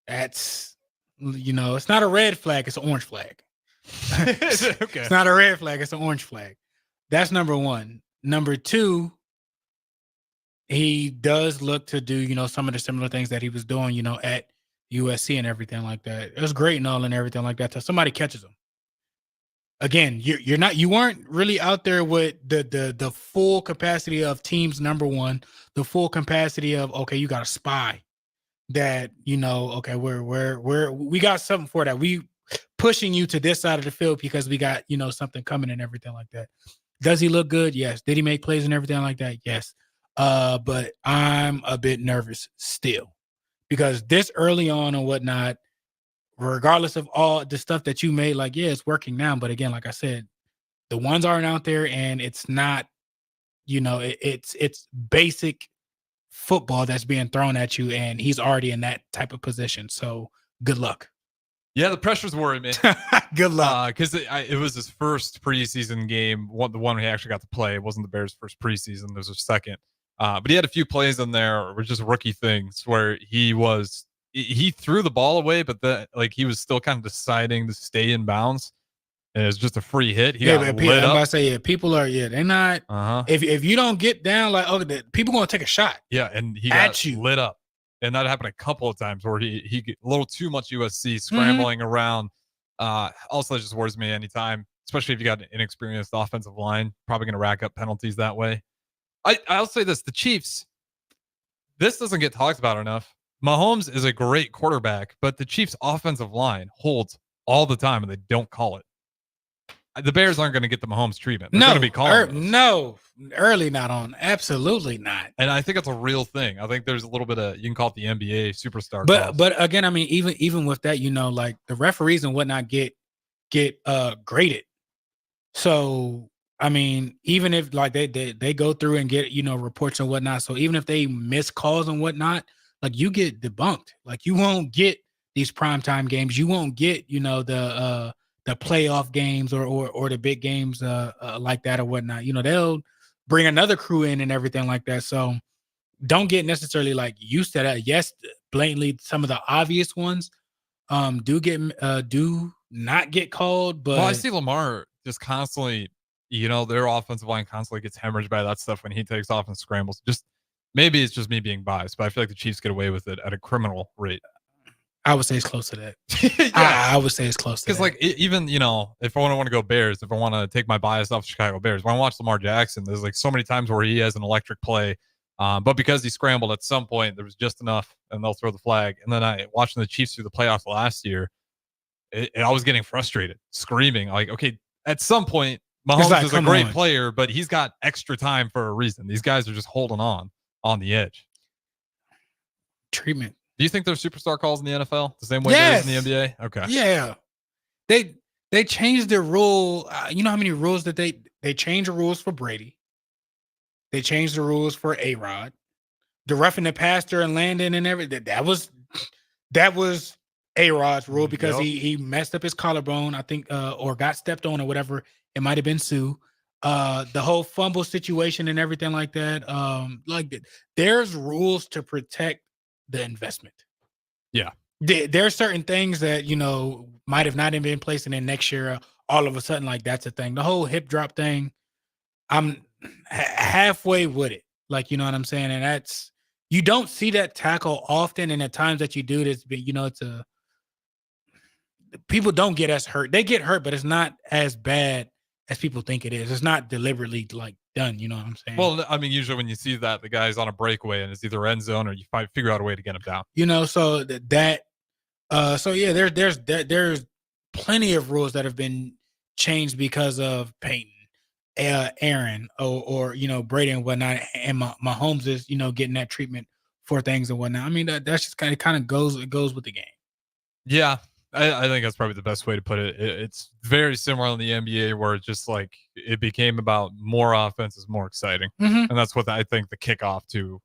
That's, it's not a red flag, it's an orange flag. Okay. It's not a red flag, it's an orange flag. That's number one. Number two, he does look to do, some of the similar things that he was doing, at USC and everything like that. It was great and all and everything like that till somebody catches him. Again, you weren't really out there with the full capacity of teams number one, the full capacity of, okay, you got a spy that, okay, we got something for that. We pushing you to this side of the field because we got, something coming and everything like that. Does he look good? Yes. Did he make plays and everything like that? Yes. But I'm a bit nervous still because this early on and whatnot, regardless of all the stuff that you made, like, yeah, it's working now. But again, like I said, the ones aren't out there and it's not, it's basic football that's being thrown at you. And he's already in that type of position. So good luck. Yeah, the pressure's worrying me. Good luck. Because it was his first preseason game, the one he actually got to play. It wasn't the Bears' first preseason. There was a second. But he had a few plays in there, were just rookie things, where he threw the ball away, but he was still kind of deciding to stay in bounds. and it's just a free hit. He Yeah, got but lit I'm up. about to say, people are, they're not. If you don't get down, like, okay, people gonna take a shot. Yeah, and he at got you. lit up, and that happened a couple of times where he get a little too much USC scrambling around. Also, it just worries me anytime, especially if you got an inexperienced offensive line, probably going to rack up penalties that way. I'll say this: the Chiefs. This doesn't get talked about enough. Mahomes is a great quarterback, but the Chiefs' offensive line holds all the time, and they don't call it. The Bears aren't going to get the Mahomes treatment. They're going to be calling early not on. Absolutely not. And I think it's a real thing. I think there's a little bit of, you can call it the NBA superstar. But again, I mean, even with that, like the referees and whatnot get graded. So I mean, even if like they go through and get reports and whatnot. So even if they miss calls and whatnot, like you get debunked. Like you won't get these primetime games. You won't get the playoff games or the big games like that or whatnot. They'll bring another crew in and everything like that. So don't get necessarily like used to that. Yes, blatantly some of the obvious ones do not get called. But I see Lamar just constantly, their offensive line constantly gets hemorrhaged by that stuff when he takes off and scrambles. Just maybe it's just me being biased, but I feel like the Chiefs get away with it at a criminal rate. I would say it's close to that. Yeah. I would say it's close to that. Because, like, even, if I want to go Bears, if I want to take my bias off the Chicago Bears, when I watch Lamar Jackson, there's, like, so many times where he has an electric play. But because he scrambled at some point, there was just enough, and they'll throw the flag. And then watching the Chiefs through the playoffs last year, I was getting frustrated, screaming, like, okay, at some point, Mahomes is a great player, but he's got extra time for a reason. These guys are just holding on the edge. Treatment. Do you think there's superstar calls in the NFL the same way there is in the NBA? Okay. Yeah. They changed the rule. You know how many rules that they changed the rules for Brady. They changed the rules for A-Rod. The roughing the passer and Landon and everything. That was A-Rod's rule because he messed up his collarbone, I think, or got stepped on or whatever. It might have been Sue. The whole fumble situation and everything like that. There's rules to protect the investment. Yeah. There are certain things that, might have not even been placed, and then next year, all of a sudden, like that's a thing. The whole hip drop thing, I'm halfway with it. Like, you know what I'm saying? And that's, you don't see that tackle often. And at times that you do, people don't get as hurt. They get hurt, but it's not as bad as people think it is. It's not deliberately like done. You know what I'm saying? Well, I mean, usually when you see that, the guy's on a breakaway and it's either end zone or you figure out a way to get him down. So there's plenty of rules that have been changed because of Peyton, Aaron, or Brady and whatnot, and Mahomes is getting that treatment for things and whatnot. I mean, that's just kind of goes with the game. Yeah, I think that's probably the best way to put it. It's very similar in the NBA where it's just like it became about more offense is more exciting, and that's what I think the kickoff too.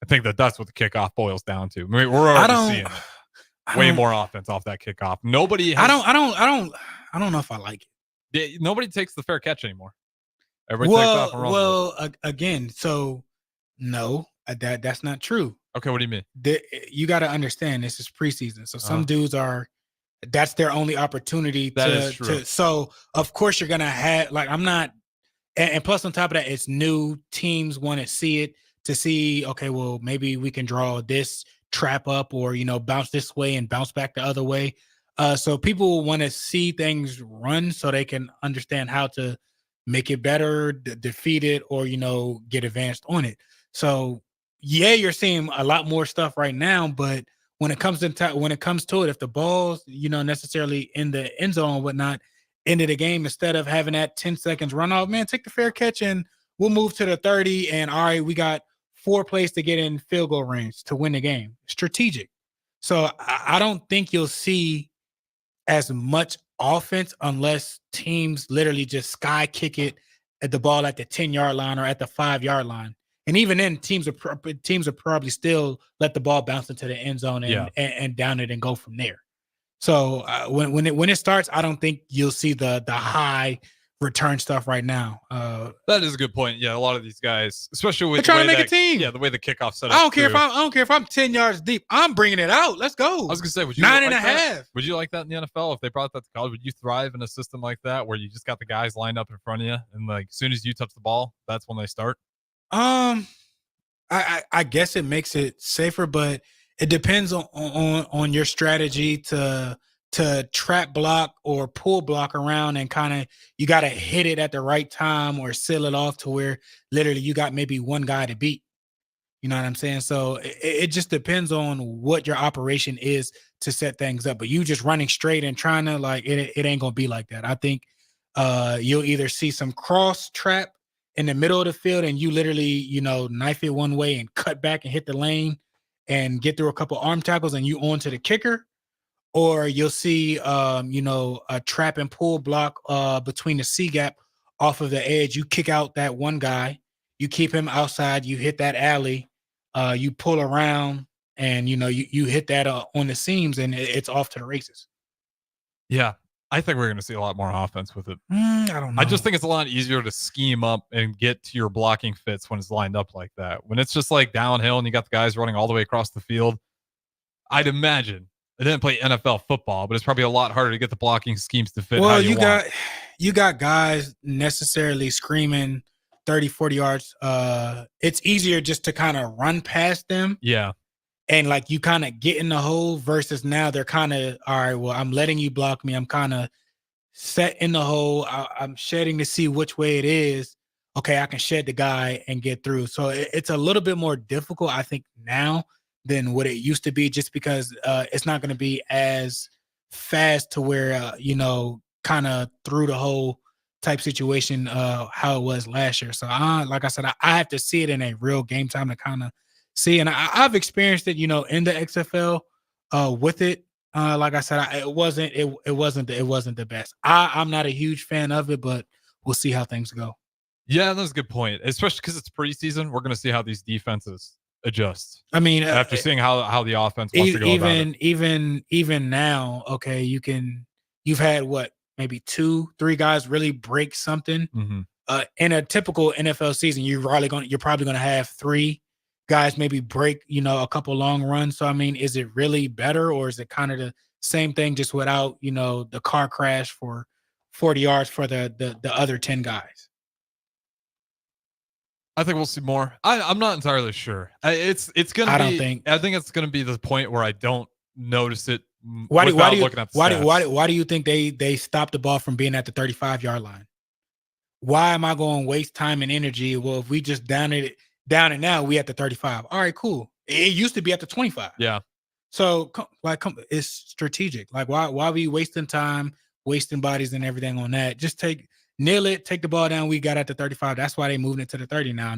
I think that's what the kickoff boils down to. I mean, we're already seeing it. Way more offense off that kickoff. Nobody. I don't know if I like it. Nobody takes the fair catch anymore. Everybody takes off and runs. Again, so no, that's not true. Okay, what do you mean? You got to understand this is preseason, so some dudes that's their only opportunity to. So of course you're gonna have and plus on top of that, it's new teams want to see it to see. Okay, well maybe we can draw this trap up or bounce this way and bounce back the other way. So people want to see things run so they can understand how to make it better, defeat it, or get advanced on it. So yeah, you're seeing a lot more stuff right now, but when it comes to it, if the ball's necessarily in the end zone and whatnot, end of the game, instead of having that 10 seconds runoff, man, take the fair catch and we'll move to the 30. And all right, we got 4 plays to get in field goal range to win the game. Strategic. So I don't think you'll see as much offense unless teams literally just sky kick it at the ball at the 10-yard line or at the 5-yard line. And even then, teams are probably still let the ball bounce into the end zone and down it and go from there. So when it starts, I don't think you'll see the high return stuff right now. That is a good point. Yeah, a lot of these guys, especially with they're the trying way to make a team. Yeah, the way the kickoff set up. I don't care if I'm 10 yards deep. I'm bringing it out. Let's go. I was gonna say, would you 9 like and a that? half? Would you like that in the NFL if they brought that to college? Would you thrive in a system like that where you just got the guys lined up in front of you and like as soon as you touch the ball, that's when they start? I guess it makes it safer, but it depends on your strategy to trap block or pull block around, and kind of you got to hit it at the right time or seal it off to where literally you got maybe one guy to beat. You know what I'm saying? So it just depends on what your operation is to set things up. But you just running straight and trying to like it ain't gonna be like that. I think you'll either see some cross trap in the middle of the field and you literally, knife it one way and cut back and hit the lane and get through a couple arm tackles and you on to the kicker. Or you'll see, a trap and pull block between the C gap off of the edge. You kick out that one guy, you keep him outside, you hit that alley, you pull around, and you hit that on the seams, and it's off to the races. Yeah, I think we're going to see a lot more offense with it. I don't know. I just think it's a lot easier to scheme up and get to your blocking fits when it's lined up like that. When it's just like downhill and you got the guys running all the way across the field, I'd imagine. I didn't play NFL football, but it's probably a lot harder to get the blocking schemes to fit. Well, how you got guys necessarily screaming 30, 40 yards. It's easier just to kind of run past them. Yeah. And like you kind of get in the hole versus now they're kind of, all right, well, I'm letting you block me. I'm kind of set in the hole. I'm shedding to see which way it is. Okay, I can shed the guy and get through. So it's a little bit more difficult, I think, now than what it used to be, just because it's not going to be as fast to where, kind of through the whole type situation how it was last year. So like I said, I have to see it in a real game time to kind of see. And I've experienced it, in the XFL with it. Like I said, it wasn't the best. I'm not a huge fan of it, but we'll see how things go. Yeah, that's a good point. Especially because it's preseason. We're going to see how these defenses adjust. I mean, after seeing how the offense wants to go about it. Even now, okay, you've had what, maybe 2-3 guys really break something. Mm-hmm. In a typical NFL season, you're probably gonna have 3 guys maybe break, a couple long runs. So I mean, is it really better, or is it kind of the same thing just without the car crash for 40 yards for the other 10 guys? I think we'll see more. I'm not entirely sure. It's gonna. I think it's gonna be the point where I don't notice it. Why do you think they stopped the ball from being at the 35-yard line? Why am I going to waste time and energy? Well, if we just down it now, we at the 35. All right, cool. It used to be at the 25. Yeah. So it's strategic. Like why are we wasting time, wasting bodies and everything on that? Just nail it, take the ball down. We got at the 35. That's why they moved it to the 30 now.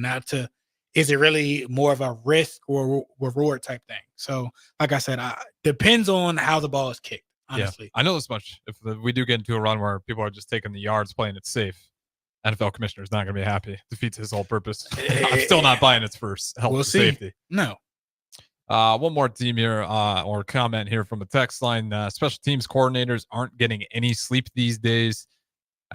Is it really more of a risk or reward type thing? So, like I said, depends on how the ball is kicked, honestly. Yeah, I know this much. If we do get into a run where people are just taking the yards, playing it safe, NFL commissioner is not going to be happy. Defeats his whole purpose. I'm still not buying its first health and safety. No. One more team here or comment here from the text line. Special teams coordinators aren't getting any sleep these days.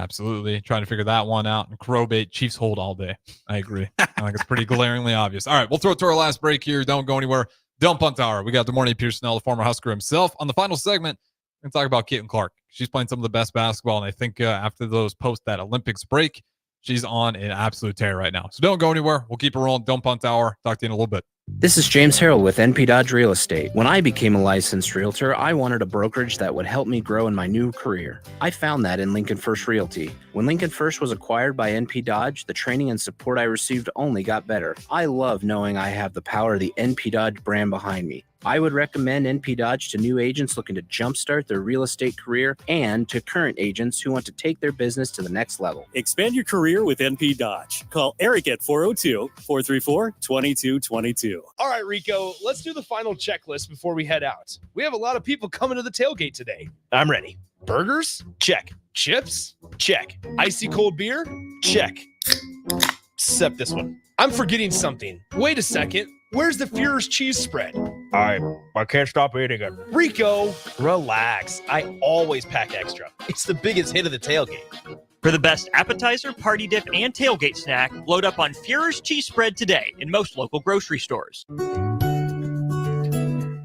Absolutely. Trying to figure that one out. And Crowbait, Chiefs hold all day. I agree. I think it's pretty glaringly obvious. All right, we'll throw it to our last break here. Don't go anywhere. Don't punt hour. We got the morning Pierson-El, the former Husker himself. On the final segment, we're going to talk about Caitlin Clark. She's playing some of the best basketball, and I think after those post that Olympics break, she's on an absolute tear right now. So don't go anywhere. We'll keep it rolling. Don't punt hour. Talk to you in a little bit. This is James Harrell with NP Dodge Real Estate. When I became a licensed realtor, I wanted a brokerage that would help me grow in my new career. I found that in Lincoln First Realty. When Lincoln First was acquired by NP Dodge, the training and support I received only got better. I love knowing I have the power of the NP Dodge brand behind me. I would recommend NP Dodge to new agents looking to jumpstart their real estate career and to current agents who want to take their business to the next level. Expand your career with NP Dodge. Call Eric at 402-434-2222. All right, Rico, let's do the final checklist before we head out. We have a lot of people coming to the tailgate today. I'm ready. Burgers? Check. Chips? Check. Icy cold beer? Check. Except this one. I'm forgetting something. Wait a second. Where's the Führer's cheese spread? I can't stop eating it. Rico, relax. I always pack extra. It's the biggest hit of the tailgate. For the best appetizer, party dip, and tailgate snack, load up on Führer's cheese spread today in most local grocery stores.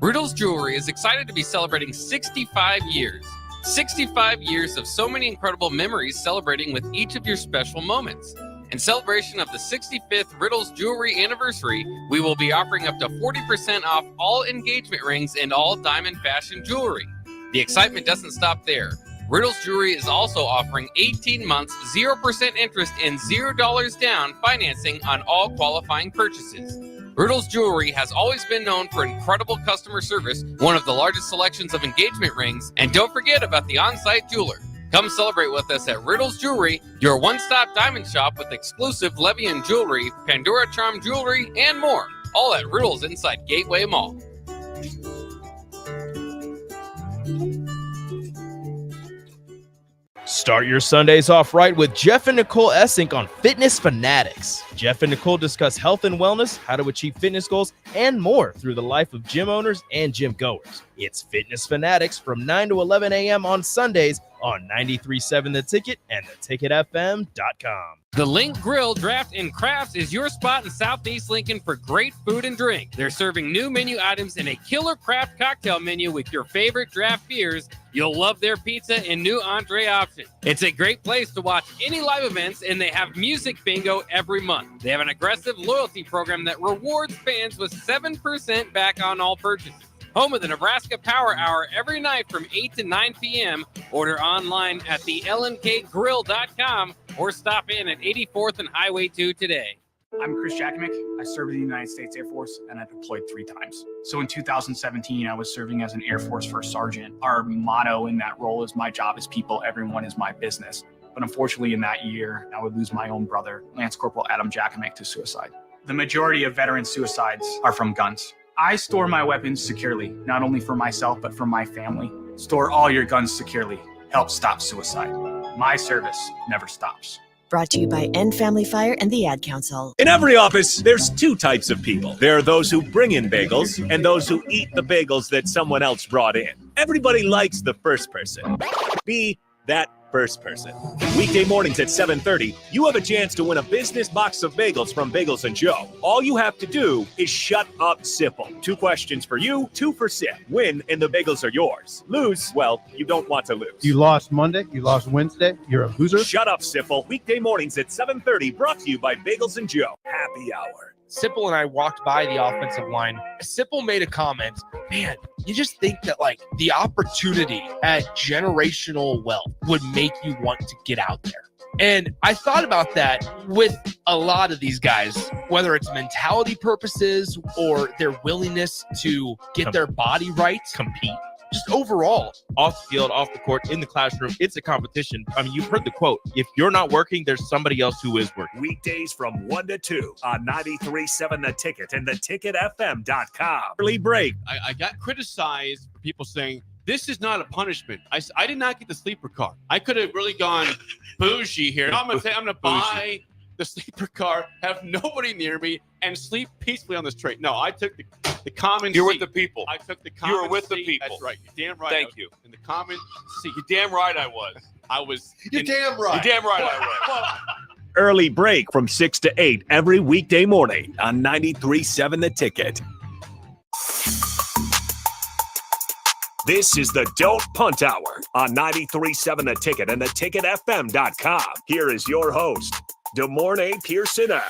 Riddle's Jewelry is excited to be celebrating 65 years. 65 years of so many incredible memories celebrating with each of your special moments. In celebration of the 65th Riddle's Jewelry anniversary, we will be offering up to 40% off all engagement rings and all diamond fashion jewelry. The excitement doesn't stop there. Riddle's Jewelry is also offering 18 months, 0% interest and $0 down financing on all qualifying purchases. Riddle's Jewelry has always been known for incredible customer service, one of the largest selections of engagement rings, and don't forget about the on-site jeweler. Come celebrate with us at Riddle's Jewelry, your one-stop diamond shop with exclusive Levian jewelry, Pandora Charm jewelry, and more. All at Riddle's inside Gateway Mall. Start your Sundays off right with Jeff and Nicole Essink on Fitness Fanatics. Jeff and Nicole discuss health and wellness, how to achieve fitness goals, and more through the life of gym owners and gym goers. It's Fitness Fanatics from 9 to 11 a.m. on Sundays on 93.7 The Ticket and theticketfm.com. The Link Grill, Draft, and Crafts is your spot in Southeast Lincoln for great food and drink. They're serving new menu items and a killer craft cocktail menu with your favorite draft beers. You'll love their pizza and new entree options. It's a great place to watch any live events, and they have music bingo every month. They have an aggressive loyalty program that rewards fans with 7% back on all purchases. Home of the Nebraska Power Hour every night from 8 to 9 p.m. Order online at thelnkgrill.com or stop in at 84th and Highway 2 today. I'm Chris Jakimick. I served in the United States Air Force and I deployed 3 times. So in 2017, I was serving as an Air Force First Sergeant. Our motto in that role is my job is people, everyone is my business. But unfortunately in that year, I would lose my own brother, Lance Corporal Adam Jakimick, to suicide. The majority of veteran suicides are from guns. I store my weapons securely, not only for myself, but for my family. Store all your guns securely. Help stop suicide. My service never stops. Brought to you by End Family Fire and the Ad Council. In every office, there's 2 types of people. There are those who bring in bagels and those who eat the bagels that someone else brought in. Everybody likes the first person. Be that first person. Weekday mornings at 7:30, you have a chance to win a business box of bagels from Bagels & Joe. All you have to do is shut up, Sipple. 2 questions for you, 2 for Sip. Win, and the bagels are yours. Lose, well, you don't want to lose. You lost Monday, you lost Wednesday, you're a loser. Shut up, Sipple. Weekday mornings at 7:30, brought to you by Bagels & Joe. Happy hour. Sipple and I walked by the offensive line. Sipple made a comment, man, you just think that like the opportunity at generational wealth would make you want to get out there. And I thought about that with a lot of these guys, whether it's mentality purposes or their willingness to get their body right, compete. Just overall, off the field, off the court, in the classroom, it's a competition. I mean, you've heard the quote, if you're not working, there's somebody else who is working. Weekdays from 1 to 2 on 93.7 The Ticket and theticketfm.com. Early break. I got criticized for people saying, this is not a punishment. I did not get the sleeper car. I could have really gone bougie here. No, I'm going to buy the sleeper car, have nobody near me, and sleep peacefully on this train. No, I took the common You're seat. with the people. I took the common You were with the seat. people. That's right. You're damn right. Thank you. In the common seat. You're damn right I was. I was. You're damn right. You're damn right I was. Early break from 6 to 8 every weekday morning on 93.7 The Ticket. This is the Don't Punt Hour on 93.7 The Ticket and theticketfm.com. Here is your host, DeMornay Pierson-El.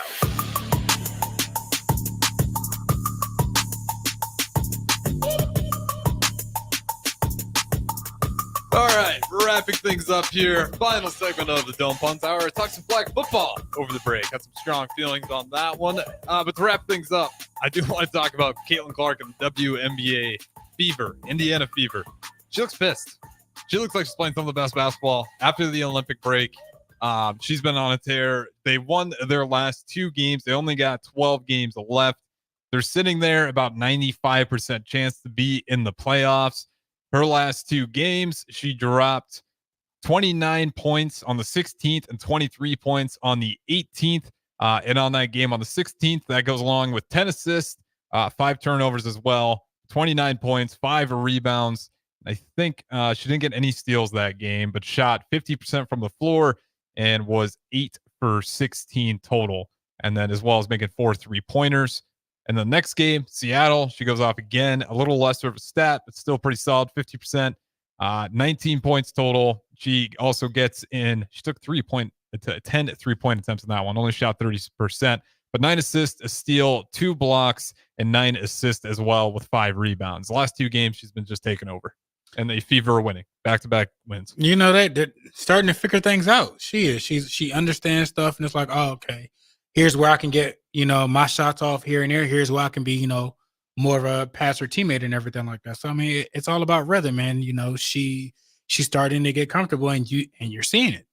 All right, wrapping things up here. Final segment of the Don't Punt Hour. Talk some flag football over the break. Had some strong feelings on that one. But to wrap things up, I do want to talk about Caitlin Clark and WNBA fever, Indiana fever. She looks pissed. She looks like she's playing some of the best basketball after the Olympic break. She's been on a tear. They won their last 2 games. They only got 12 games left. They're sitting there about 95% chance to be in the playoffs. Her last 2 games, she dropped 29 points on the 16th and 23 points on the 18th. And on that game on the 16th, that goes along with 10 assists, 5 turnovers as well, 29 points, 5 rebounds. I think she didn't get any steals that game, but shot 50% from the floor, and was 8 for 16 total. And then as well as making 4 3-pointers. And the next game, Seattle, she goes off again, a little lesser of a stat, but still pretty solid, 50%, 19 points total. She also gets in, she took 10 3-point attempts in that one, only shot 30%, but 9 assists, a steal, 2 blocks, and 9 assists as well with 5 rebounds. The last 2 games, she's been just taking over. And they fever winning, back-to-back wins. You know, they're starting to figure things out. She understands stuff, and it's like, oh, okay, here's where I can get, my shots off here and there. Here's where I can be, more of a passer teammate and everything like that. So, I mean, it's all about rhythm, man. She's starting to get comfortable, and you're seeing it.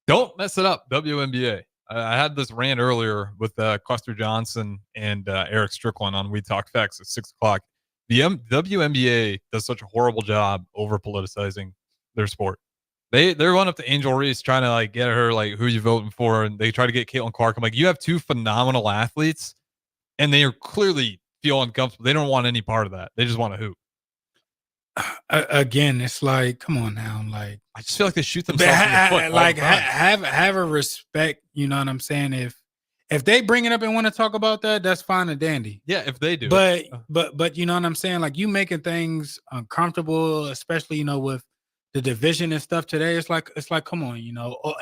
Don't mess it up, WNBA. I had this rant earlier with Cluster Johnson and Eric Strickland on We Talk Facts at 6 o'clock. The WNBA does such a horrible job over politicizing their sport. They're going up to Angel Reese trying to get her who you voting for, and they try to get Caitlin Clark. I'm like, you have 2 phenomenal athletes, and they are clearly feel uncomfortable. They don't want any part of that. They just want to hoop. Again, it's like, come on now, I just feel like they shoot themselves in the foot. Have a respect. You know what I'm saying? If they bring it up and want to talk about that, that's fine and dandy. Yeah, if they do. But you know what I'm saying? You making things uncomfortable, especially with the division and stuff today. It's like come on,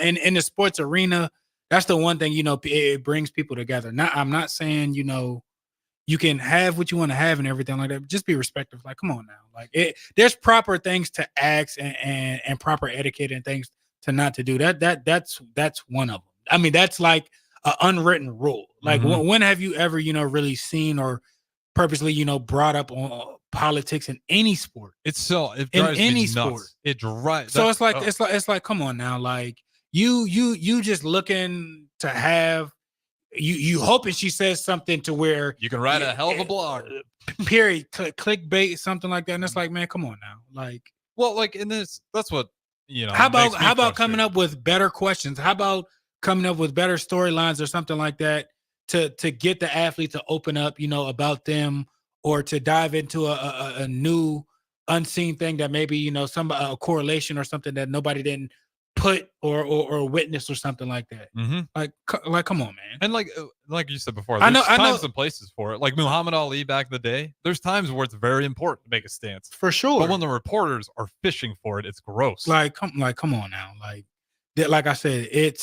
and in the sports arena, that's the one thing, it brings people together. I'm not saying, you can have what you want to have and everything like that, but just be respectful. Come on now. There's proper things to ask and proper etiquette and things to not to do. That's one of them. I mean, that's like an unwritten rule. When have you ever, really seen or purposely, brought up on politics in any sport? It drives me nuts. Sport. It drives. So it's like, come on now. You just looking to have, you hoping she says something to where you can write a hell of a blog. Period. Clickbait, something like that. And it's like, man, come on now. In this, that's what, How about coming up with better questions? How about coming up with better storylines or something like that to get the athlete to open up, about them, or to dive into a new unseen thing that maybe, a correlation or something that nobody didn't put or witness or something like that. Mm-hmm. Come on, man. And like you said before, there's times and places for it. Like Muhammad Ali back in the day, there's times where it's very important to make a stance. For sure. But when the reporters are fishing for it, it's gross. Come on now. Like I said,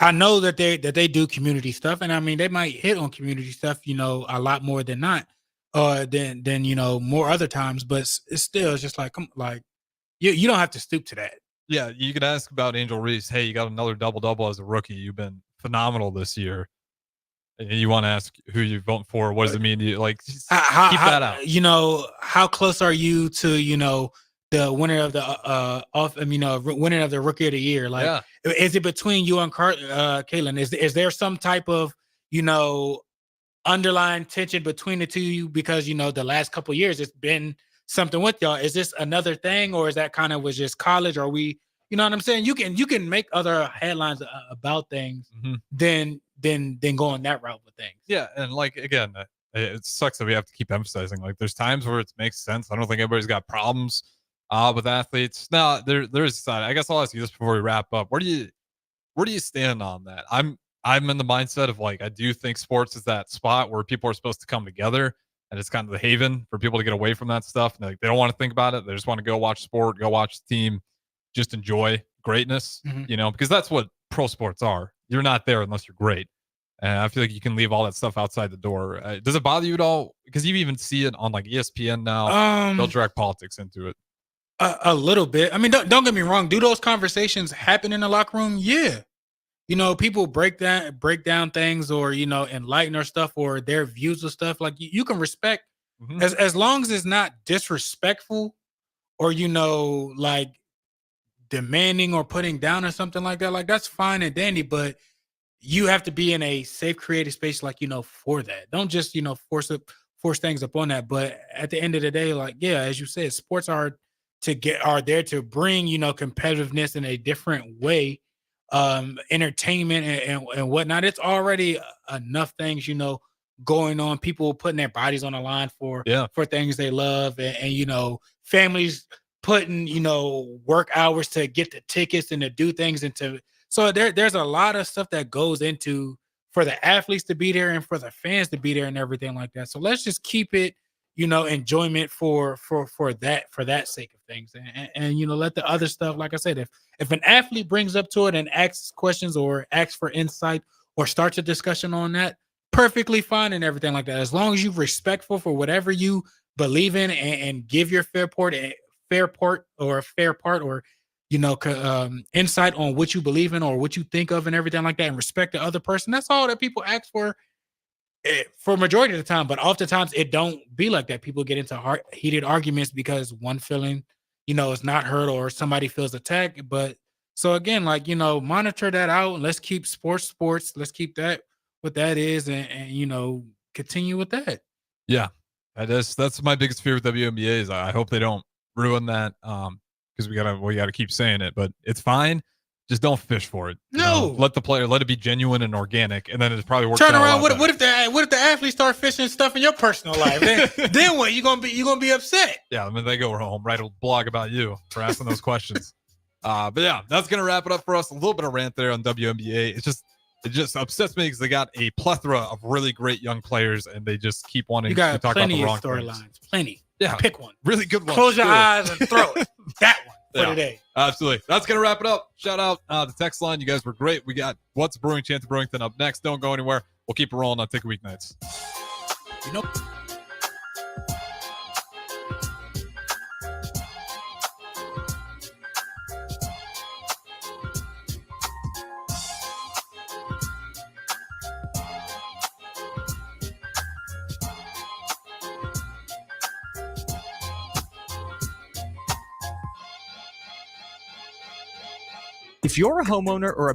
I know that they do community stuff, and I mean they might hit on community stuff, a lot more than not, than more other times. But it's still just you don't have to stoop to that. Yeah, you could ask about Angel Reese. Hey, you got another double as a rookie. You've been phenomenal this year. And you want to ask who you're voting for? What does it mean to you? Keep that out. How close are you to the winner of the winner of the rookie of the year? Is it between you and Caitlin? Is there some type of underlying tension between the two of you because the last couple of years it's been something with y'all? Is this another thing, or is that kind of was just college? Or we, what I'm saying? You can make other headlines about things than going that route with things. Yeah, and again, it sucks that we have to keep emphasizing. There's times where it makes sense. I don't think everybody's got problems with athletes. No, there's. I guess I'll ask you this before we wrap up. Where do you stand on that? I'm in the mindset of I do think sports is that spot where people are supposed to come together. And it's kind of the haven for people to get away from that stuff. And they don't want to think about it. They just want to go watch sport, go watch the team, just enjoy greatness, because that's what pro sports are. You're not there unless you're great. And I feel like you can leave all that stuff outside the door. Does it bother you at all? Because you even see it on ESPN now. They'll drag politics into it. A little bit. I mean, don't get me wrong. Do those conversations happen in the locker room? Yeah. People break down things or, enlighten or stuff or their views of stuff. You can respect as long as it's not disrespectful or, demanding or putting down or something like that. That's fine and dandy, but you have to be in a safe, creative space, for that. Don't just, force things upon that. But at the end of the day, as you said, sports are there to bring, competitiveness in a different way. Entertainment and whatnot. It's already enough things, going on. People putting their bodies on the line for things they love, and families putting, work hours to get the tickets and to do things so there's a lot of stuff that goes into for the athletes to be there and for the fans to be there and everything like that. So let's just keep it, enjoyment for that sake of things. And let the other stuff, like I said, if an athlete brings up to it and asks questions or asks for insight or starts a discussion on that, perfectly fine and everything like that. As long as you're respectful for whatever you believe in and give your fair part or insight on what you believe in or what you think of and everything like that, and respect the other person. That's all that people ask for majority of the time. But oftentimes it don't be like that. People get into heated arguments because one feeling, is not heard or somebody feels attacked. But so again, monitor that out and let's keep sports. Let's keep that what that is and continue with that. Yeah. That's my biggest fear with WNBA is I hope they don't ruin that. Because we gotta keep saying it, but it's fine. Just don't fish for it. No, let it be genuine and organic, and then it's probably works. Turn around. What if the athletes start fishing stuff in your personal life? Then what? You gonna be upset? Yeah, I mean they go home, write a blog about you for asking those questions. But yeah, that's gonna wrap it up for us. A little bit of rant there on WNBA. It just upsets me because they got a plethora of really great young players, and they just keep wanting to talk about the wrong storylines. Plenty. Yeah, pick one. Really good one. Close your eyes and throw it. That one for today. Absolutely. That's going to wrap it up. Shout out the text line. You guys were great. We got What's Brewing, Chance of Brewington up next. Don't go anywhere. We'll keep it rolling on Take a Weeknights. If you're a homeowner or a